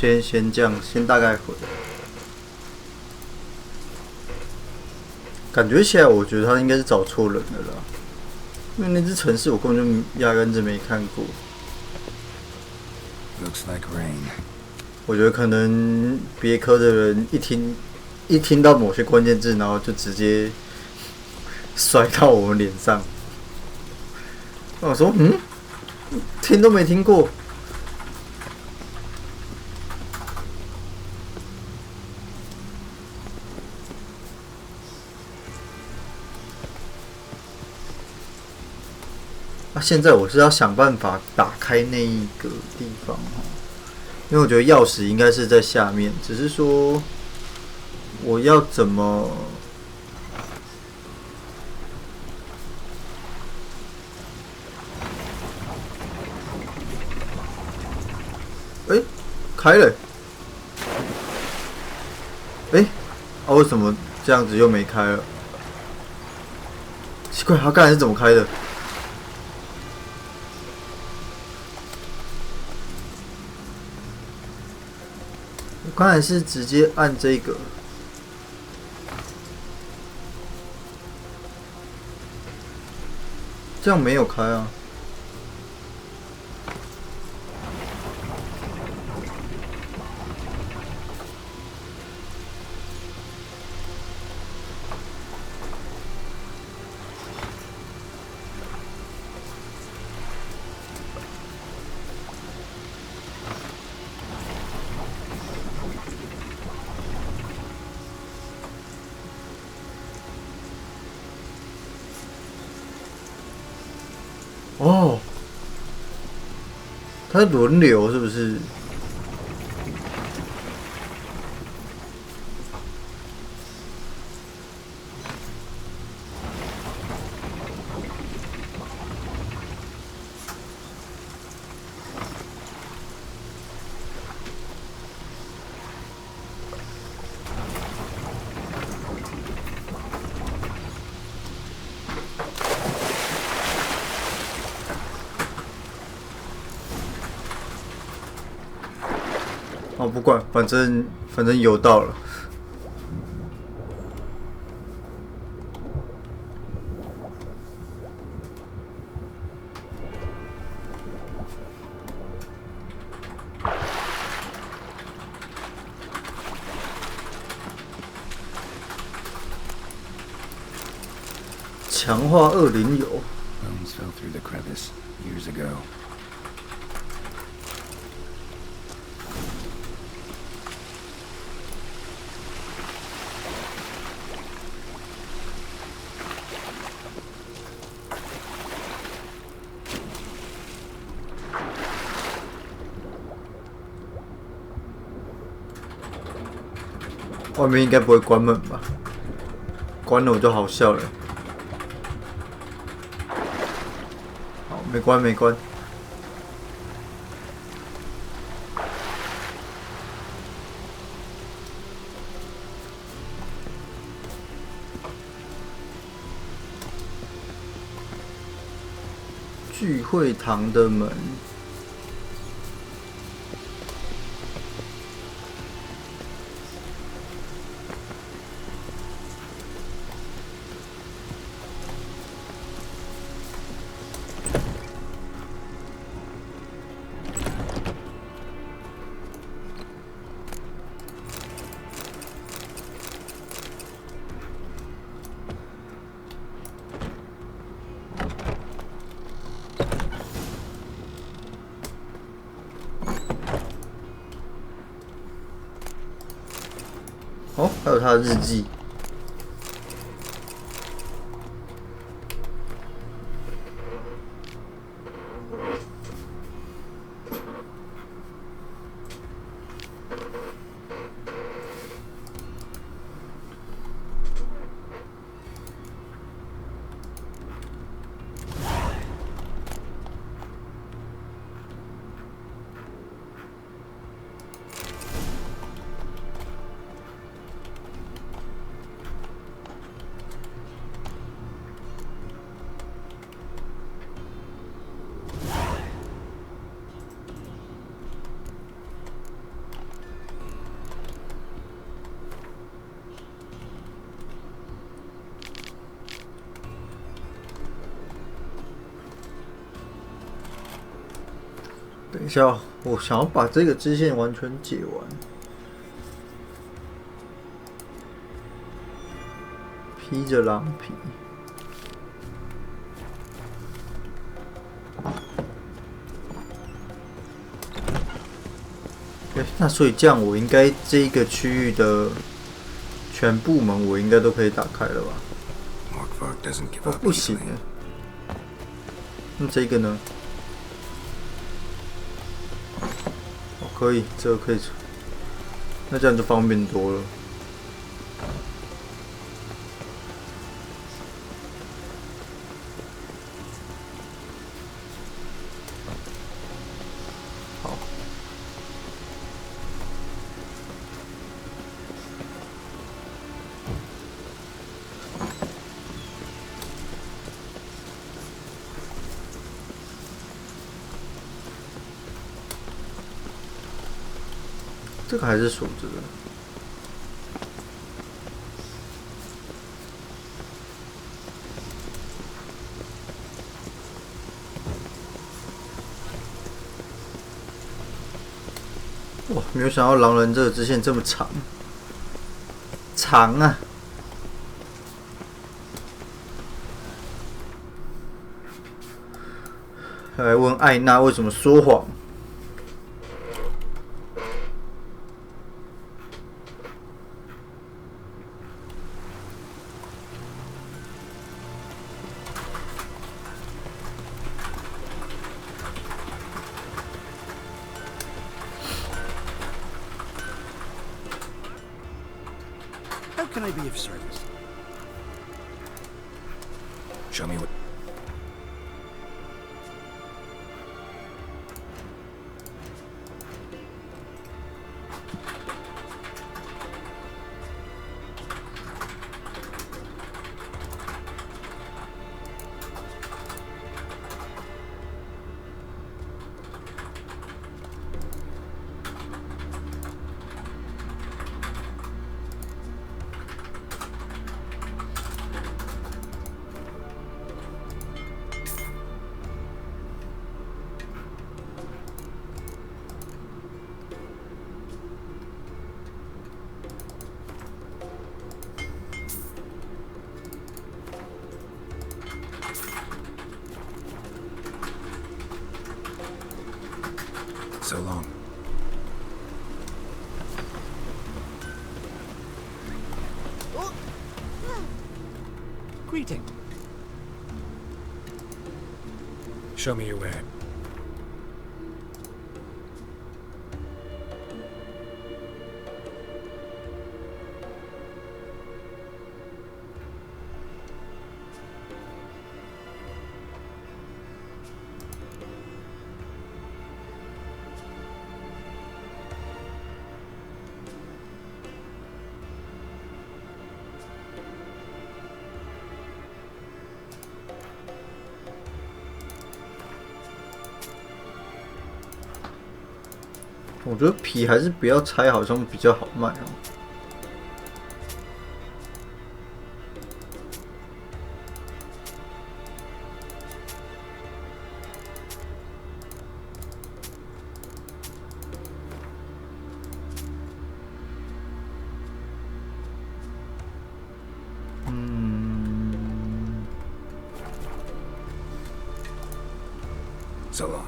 S3: 先这样，先大概回。感觉起来，我觉得他应该是找错人了啦，因为那只城市我根本就压根子没看过。
S7: Looks like rain.
S3: 我觉得可能别科的人一听到某些关键字，然后就直接摔到我们脸上。那我说，听都没听过。现在我是要想办法打开那一个地方，因为我觉得钥匙应该是在下面，只是说我要怎么？开了。为什么这样子又没开了？奇怪，他刚才是怎么开的？我刚才是直接按这个，这样没有开啊。哦，它轮流是不是？不管，反正游到了。强化20油。
S7: Bones fell through the crevice years ago. 外面应该不会关门吧？关了我就好笑了。好，没关没关。聚会堂的门。哦，还有他的日记。
S3: 等一下哦，我想要把这个支线完全解完。披着狼皮。那所以这样，我应该这一个区域的全部门，我应该都可以打开了吧？哦，不行耶。那这个呢？哦，可以，这个可以。那这样就方便多了。这个还是锁着的。哇，没有想到狼人这个支线这么长，长啊！来问艾娜为什么说谎。
S13: How can I be of service?
S7: Show me what. So long.
S13: Greeting.
S7: Show me your way.
S3: 我觉得皮还是不要拆，好像比较好卖哦。
S7: So long.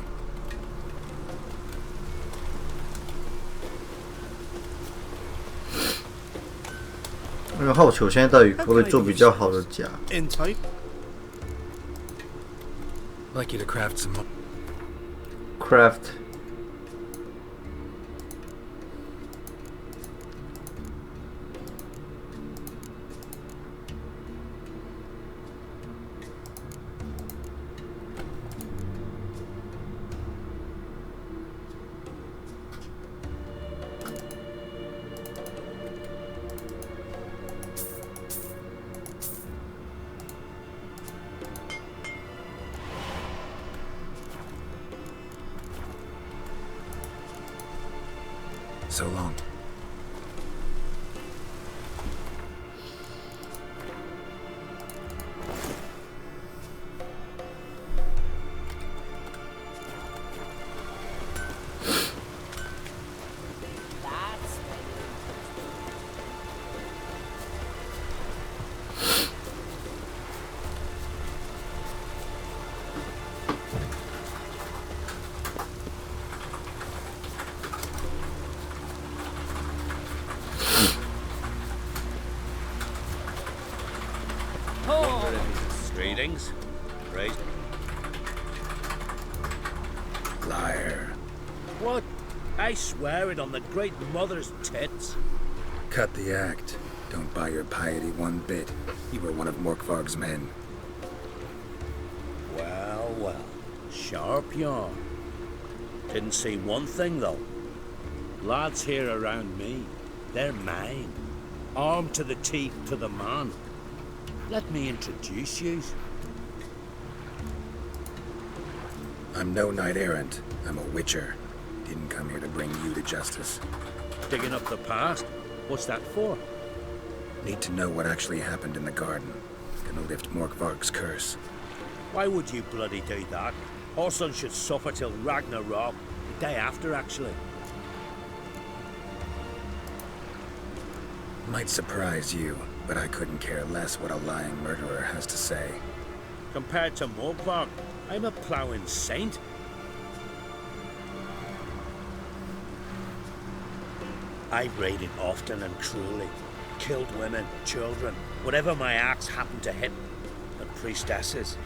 S3: 因为好奇我现在到底可不可以做比较好的甲
S13: In type.
S7: I'd like you to craft some.
S3: craft。So
S7: long.
S4: Greetings. Praise.
S7: Liar.
S4: What? I swear it on the Great Mother's tits.
S7: Cut the act. Don't buy your piety one bit. You were one of Morkvarg's men.
S4: Well, well. Sharp yarn. Didn't see one thing, though. Lads here around me, they're mine. Armed to the teeth to the man. Let me introduce you.
S7: I'm no knight-errant. I'm a witcher. Didn't come here to bring you to justice.
S4: Digging up the past? What's that for?
S7: Need to know what actually happened in the garden. Gonna lift Morkvarg's curse.
S4: Why would you bloody do that? Horson should suffer till Ragnarok. The day after, actually.
S7: Might surprise you, but I couldn't care less what a lying murderer has to say.
S4: Compared to Morkvarg, I'm a ploughing saint. I've raided often and cruelly. Killed women, children, whatever my axe happened to hit. But priestesses,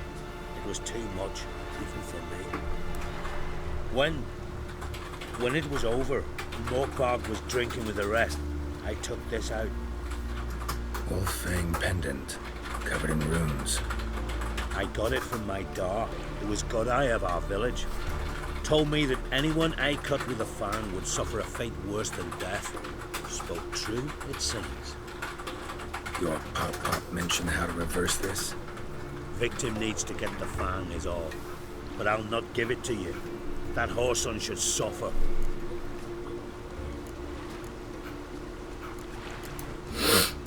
S4: it was too much, even for me. When it was over, and Morkvarg was drinking with the rest, I took this out.
S7: Wolf-fang pendant, covered in runes.
S4: I got it from my da, who was godeye of our village. Told me that anyone I cut with a fang would suffer a fate worse than death. Spoke true, it seems.
S7: Your pop-pop mentioned how to reverse this?
S4: Victim needs to get the fang is all. But I'll not give it to you. That Horson should suffer.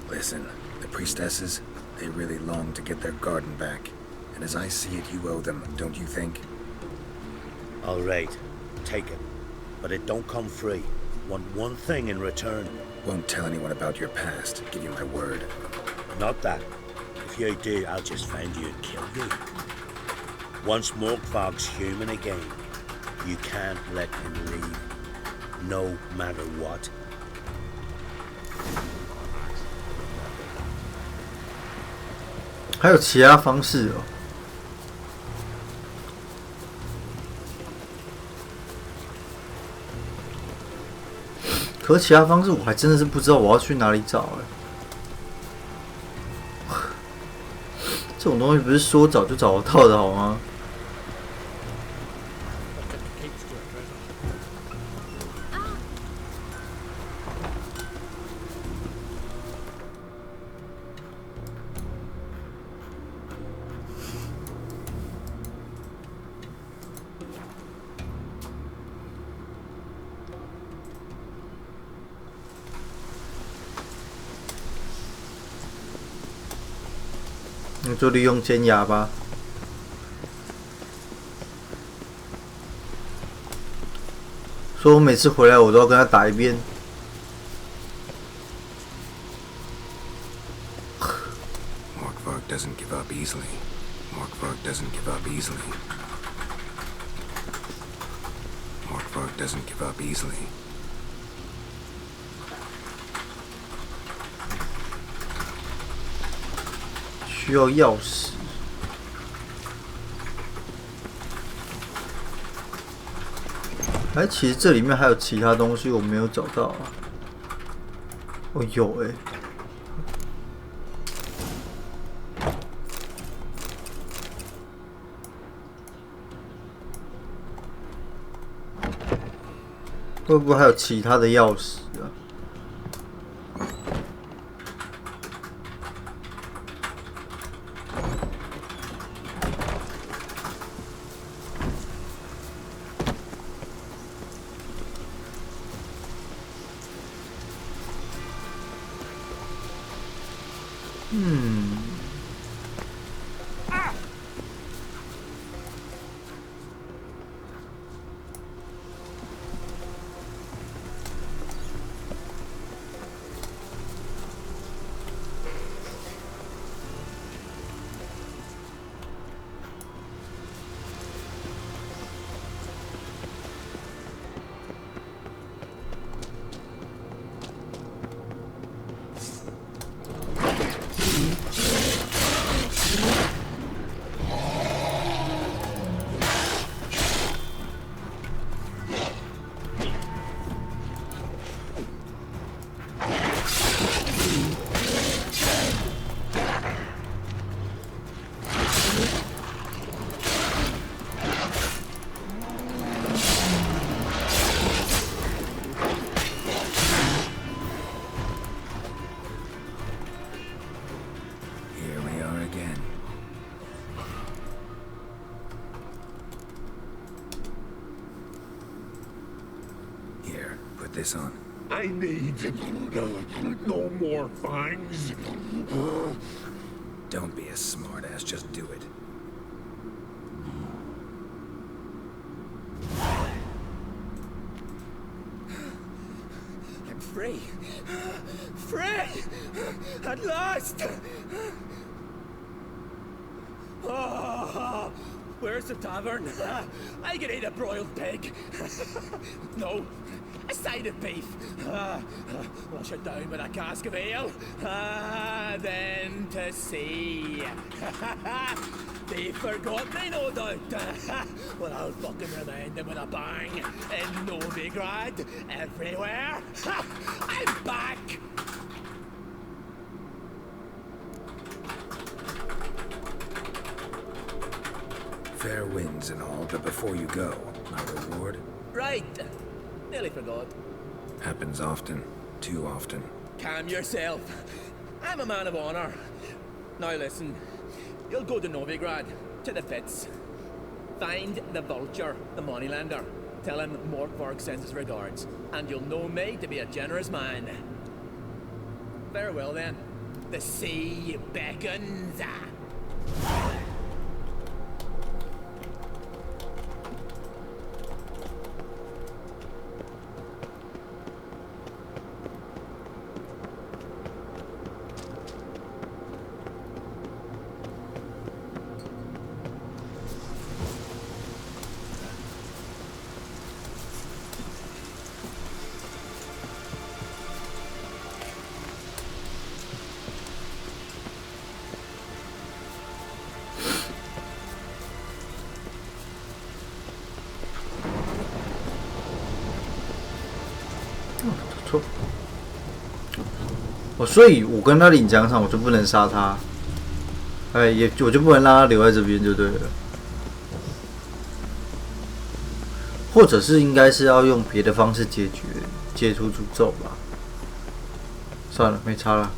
S7: Listen, the priestesses, they really long to get their garden back. And as I see it, you owe them, don't you think?
S4: All right, take it. But it don't come free. Want one thing in return.
S7: Won't tell anyone about your past, give you my word.
S4: Not that. If you do, I'll just find you and kill you. Once Morkvarg's human again, you can't let him leave. No matter what.
S3: 还有其他方式哦。可是其他方式我还真的是不知道我要去哪里找哎。这种东西不是说找就找得到的好吗？那就利用尖牙吧。所以我每次回来我都要跟他打一遍。
S7: Morkvarg doesn't give up easily. Morkvarg doesn't give up easily. Morkvarg doesn't give up easily.
S3: 需要钥匙。哎，其实这里面还有其他东西我没有找到啊。哦，有哎。会不会还有其他的钥匙啊？
S7: this on?
S11: I need no more fangs.
S7: Don't be a smartass, just do it.
S5: I'm free. Free! At last! Oh, where's the tavern? I can eat a broiled pig. No, a side of beef. Wash it down with a cask of ale. Then to sea. They forgot me, no doubt. Well, I'll fucking remind them with a bang. In Novigrad, everywhere. I'm back.
S7: Fair winds and all, but before you go, my reward?
S5: Right. Nearly forgot.
S7: Happens often. Too often.
S5: Calm yourself. I'm a man of honor. Now listen. You'll go to Novigrad, to the pits. Find the vulture, the moneylender. Tell him Morkvarg sends his regards, and you'll know me to be a generous man. Farewell then. The sea beckons.
S3: 哦，所以我跟他领奖赏，我就不能杀他，我就不能让他留在这边就对了，或者是应该是要用别的方式解除诅咒吧。算了，没差了，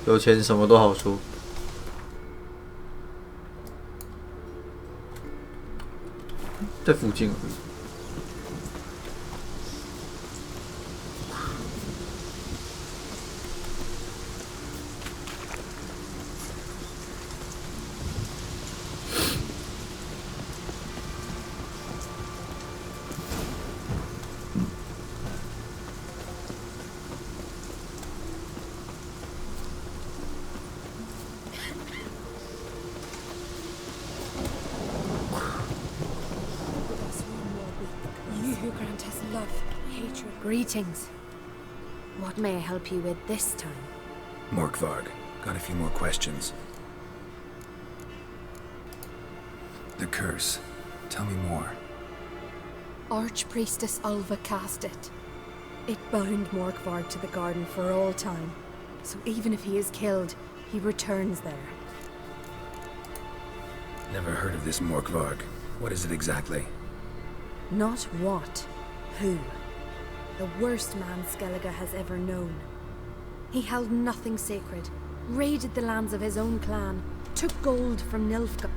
S3: 有钱什么都好说。在附近而已。
S9: Greetings. What may I help you with this time?
S7: Morkvarg, got a few more questions. The curse. Tell me more.
S9: Archpriestess Ulva cast it. It bound Morkvarg to the garden for all time. So even if he is killed, he returns there.
S7: Never heard of this Morkvarg. What is it exactly?
S9: Not what. Who. The worst man Skellige has ever known. He held nothing sacred, raided the lands of his own clan, took gold from Nilfgaard.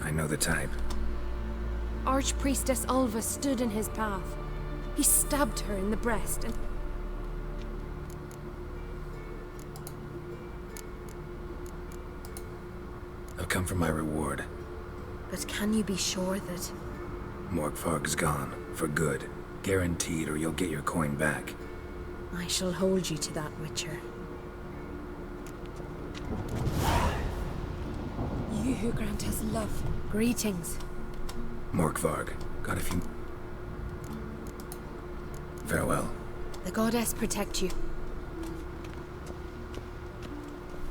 S7: I know the type.
S9: Archpriestess Ulva stood in his path. He stabbed her in the breast and...
S7: I've come for my reward.
S9: But can you be sure that...
S7: Morkvarg's gone, for good. Guaranteed, or you'll get your coin back.
S9: I shall hold you to that, Witcher. You who grant us love. Greetings.
S7: Morkvarg, got a few... Farewell.
S9: The goddess protect you.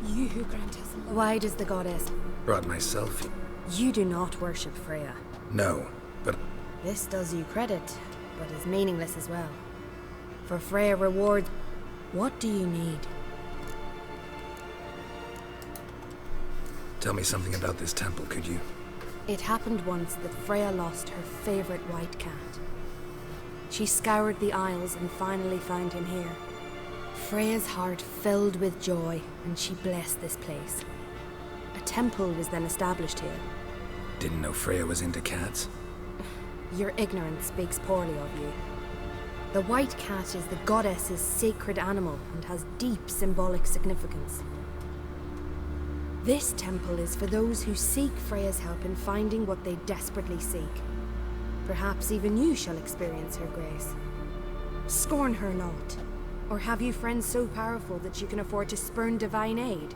S9: You who grant us love. Why does the goddess...
S7: Brought myself...
S9: You do not worship Freya.
S7: No, but...
S9: This does you credit, but is meaningless as well. For Freya rewards... What do you need?
S7: Tell me something about this temple, could you?
S9: It happened once that Freya lost her favorite white cat. She scoured the Isles and finally found him here. Freya's heart filled with joy, and she blessed this place. A temple was then established here.
S7: Didn't know Freya was into cats?
S9: Your ignorance speaks poorly of you. The white cat is the goddess's sacred animal and has deep symbolic significance. This temple is for those who seek Freya's help in finding what they desperately seek. Perhaps even you shall experience her grace. Scorn her not. Or have you friends so powerful that you can afford to spurn divine aid?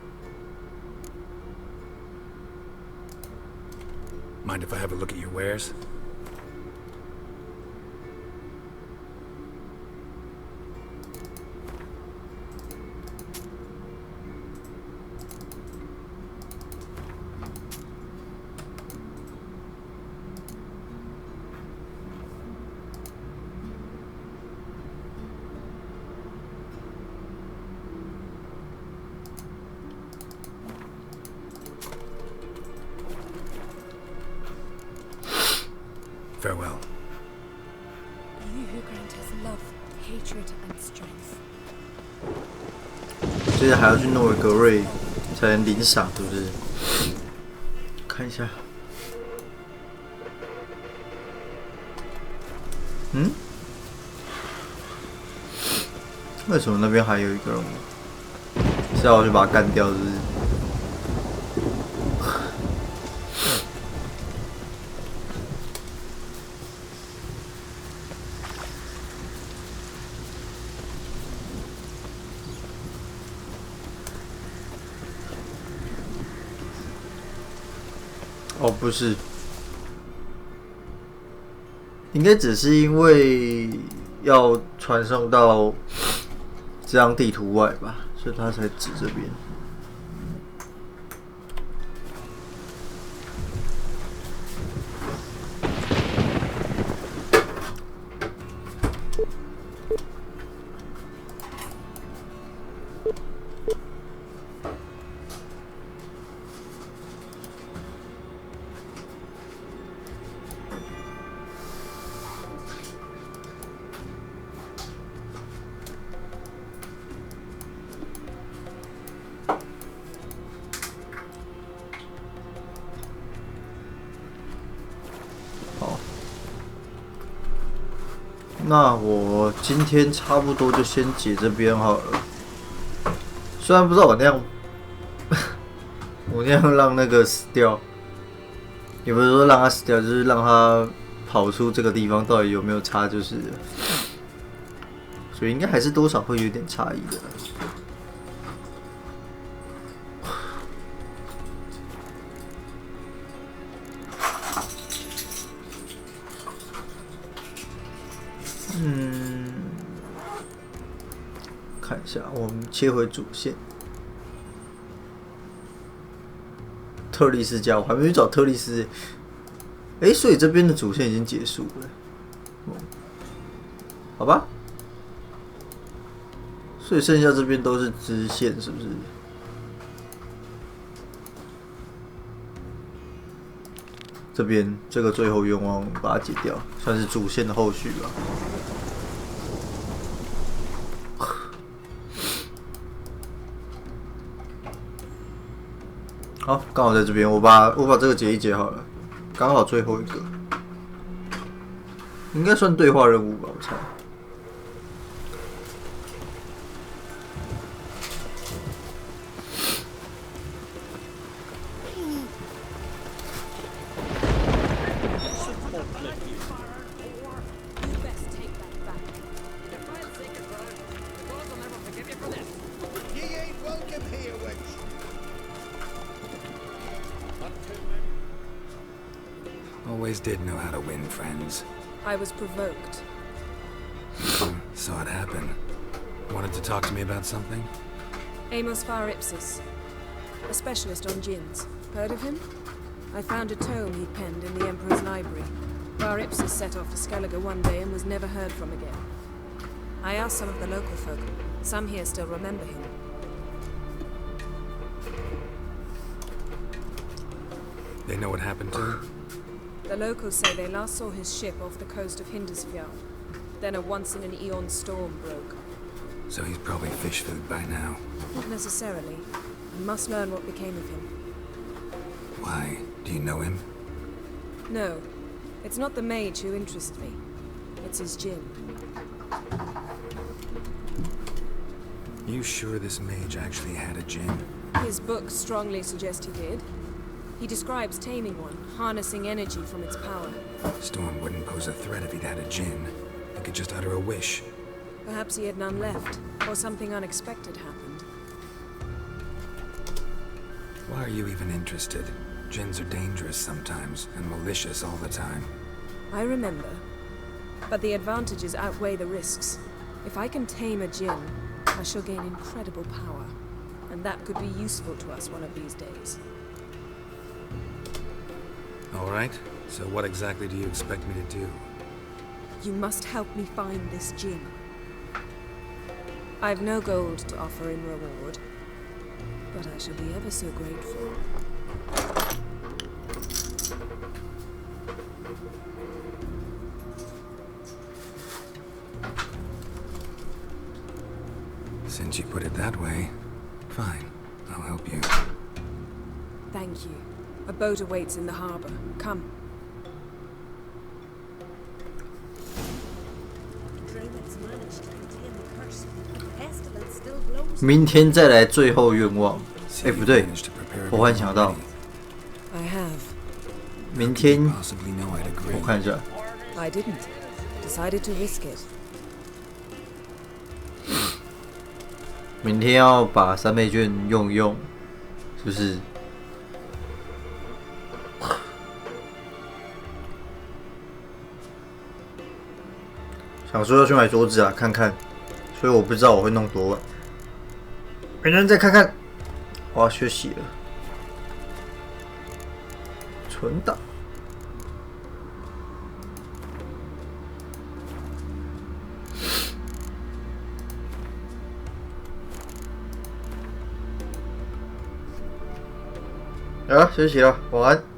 S7: Mind if I have a look at your wares? Farewell.
S9: You who grant us love, hatred, and strength.
S3: 接着还要去诺维格瑞才能领赏，是不是？看一下。嗯？为什么那边还有一个人？是要我去把他干掉，是不是？哦，不是，应该只是因为要传送到这张地图外吧，所以他才指这边。那我今天差不多就先解这边好了。虽然不知道我那样，我那样让那个死掉，也不是说让他死掉，就是让他跑出这个地方，到底有没有差，就是，所以应该还是多少会有点差异的。看一下，我们切回主线。特丽斯家，我还没去找特丽斯。所以这边的主线已经结束了。好吧。所以剩下这边都是支线，是不是？这边这个最后愿望把它解掉，算是主线的后续吧。好，刚好在这边，我把这个解一解好了，刚好最后一个，应该算对话任务吧，我猜。
S7: Always did know how to win friends.
S6: I was provoked.
S7: Saw it happen. Wanted to talk to me about something?
S6: Amos Ipsis, a specialist on djinns. Heard of him? I found a tome he penned in the Emperor's library. Ipsis set off to Skellige one day and was never heard from again. I asked some of the local folk. Some here still remember him.
S7: They know what happened to him?
S6: The locals say they last saw his ship off the coast of Hindisfjall. Then a once-in-an-eon storm broke.
S7: So he's probably fish food by now.
S6: Not necessarily. I must learn what became of him.
S7: Why? Do you know him?
S6: No. It's not the mage who interests me. It's his djinn.
S7: You sure this mage actually had a djinn?
S6: His books strongly suggest he did. He describes taming one, harnessing energy from its power.
S7: Storm wouldn't pose a threat if he'd had a djinn. He could just utter a wish.
S6: Perhaps he had none left, or something unexpected happened.
S7: Why are you even interested? Djinns are dangerous sometimes, and malicious all the time.
S6: I remember. But the advantages outweigh the risks. If I can tame a djinn, I shall gain incredible power. And that could be useful to us one of these days.
S7: All right. So what exactly do you expect me to do?
S6: You must help me find this djinn. I've no gold to offer in reward, but I shall be ever so grateful.
S7: Since you put it that way, fine. I'll help you.
S6: Thank you. A boat awaits in the harbor. Come.
S3: 明天再来最后愿望。哎，不对，我忽然想到，
S6: I have.
S3: 明天我看一下，
S6: I didn't. Decided to risk it.
S3: 明天要把3倍券用一用，是不是？想说要去买桌子啊，看看，所以我不知道我会弄多晚。明天再看看。我要休息了。存档。好了，休息了，晚安。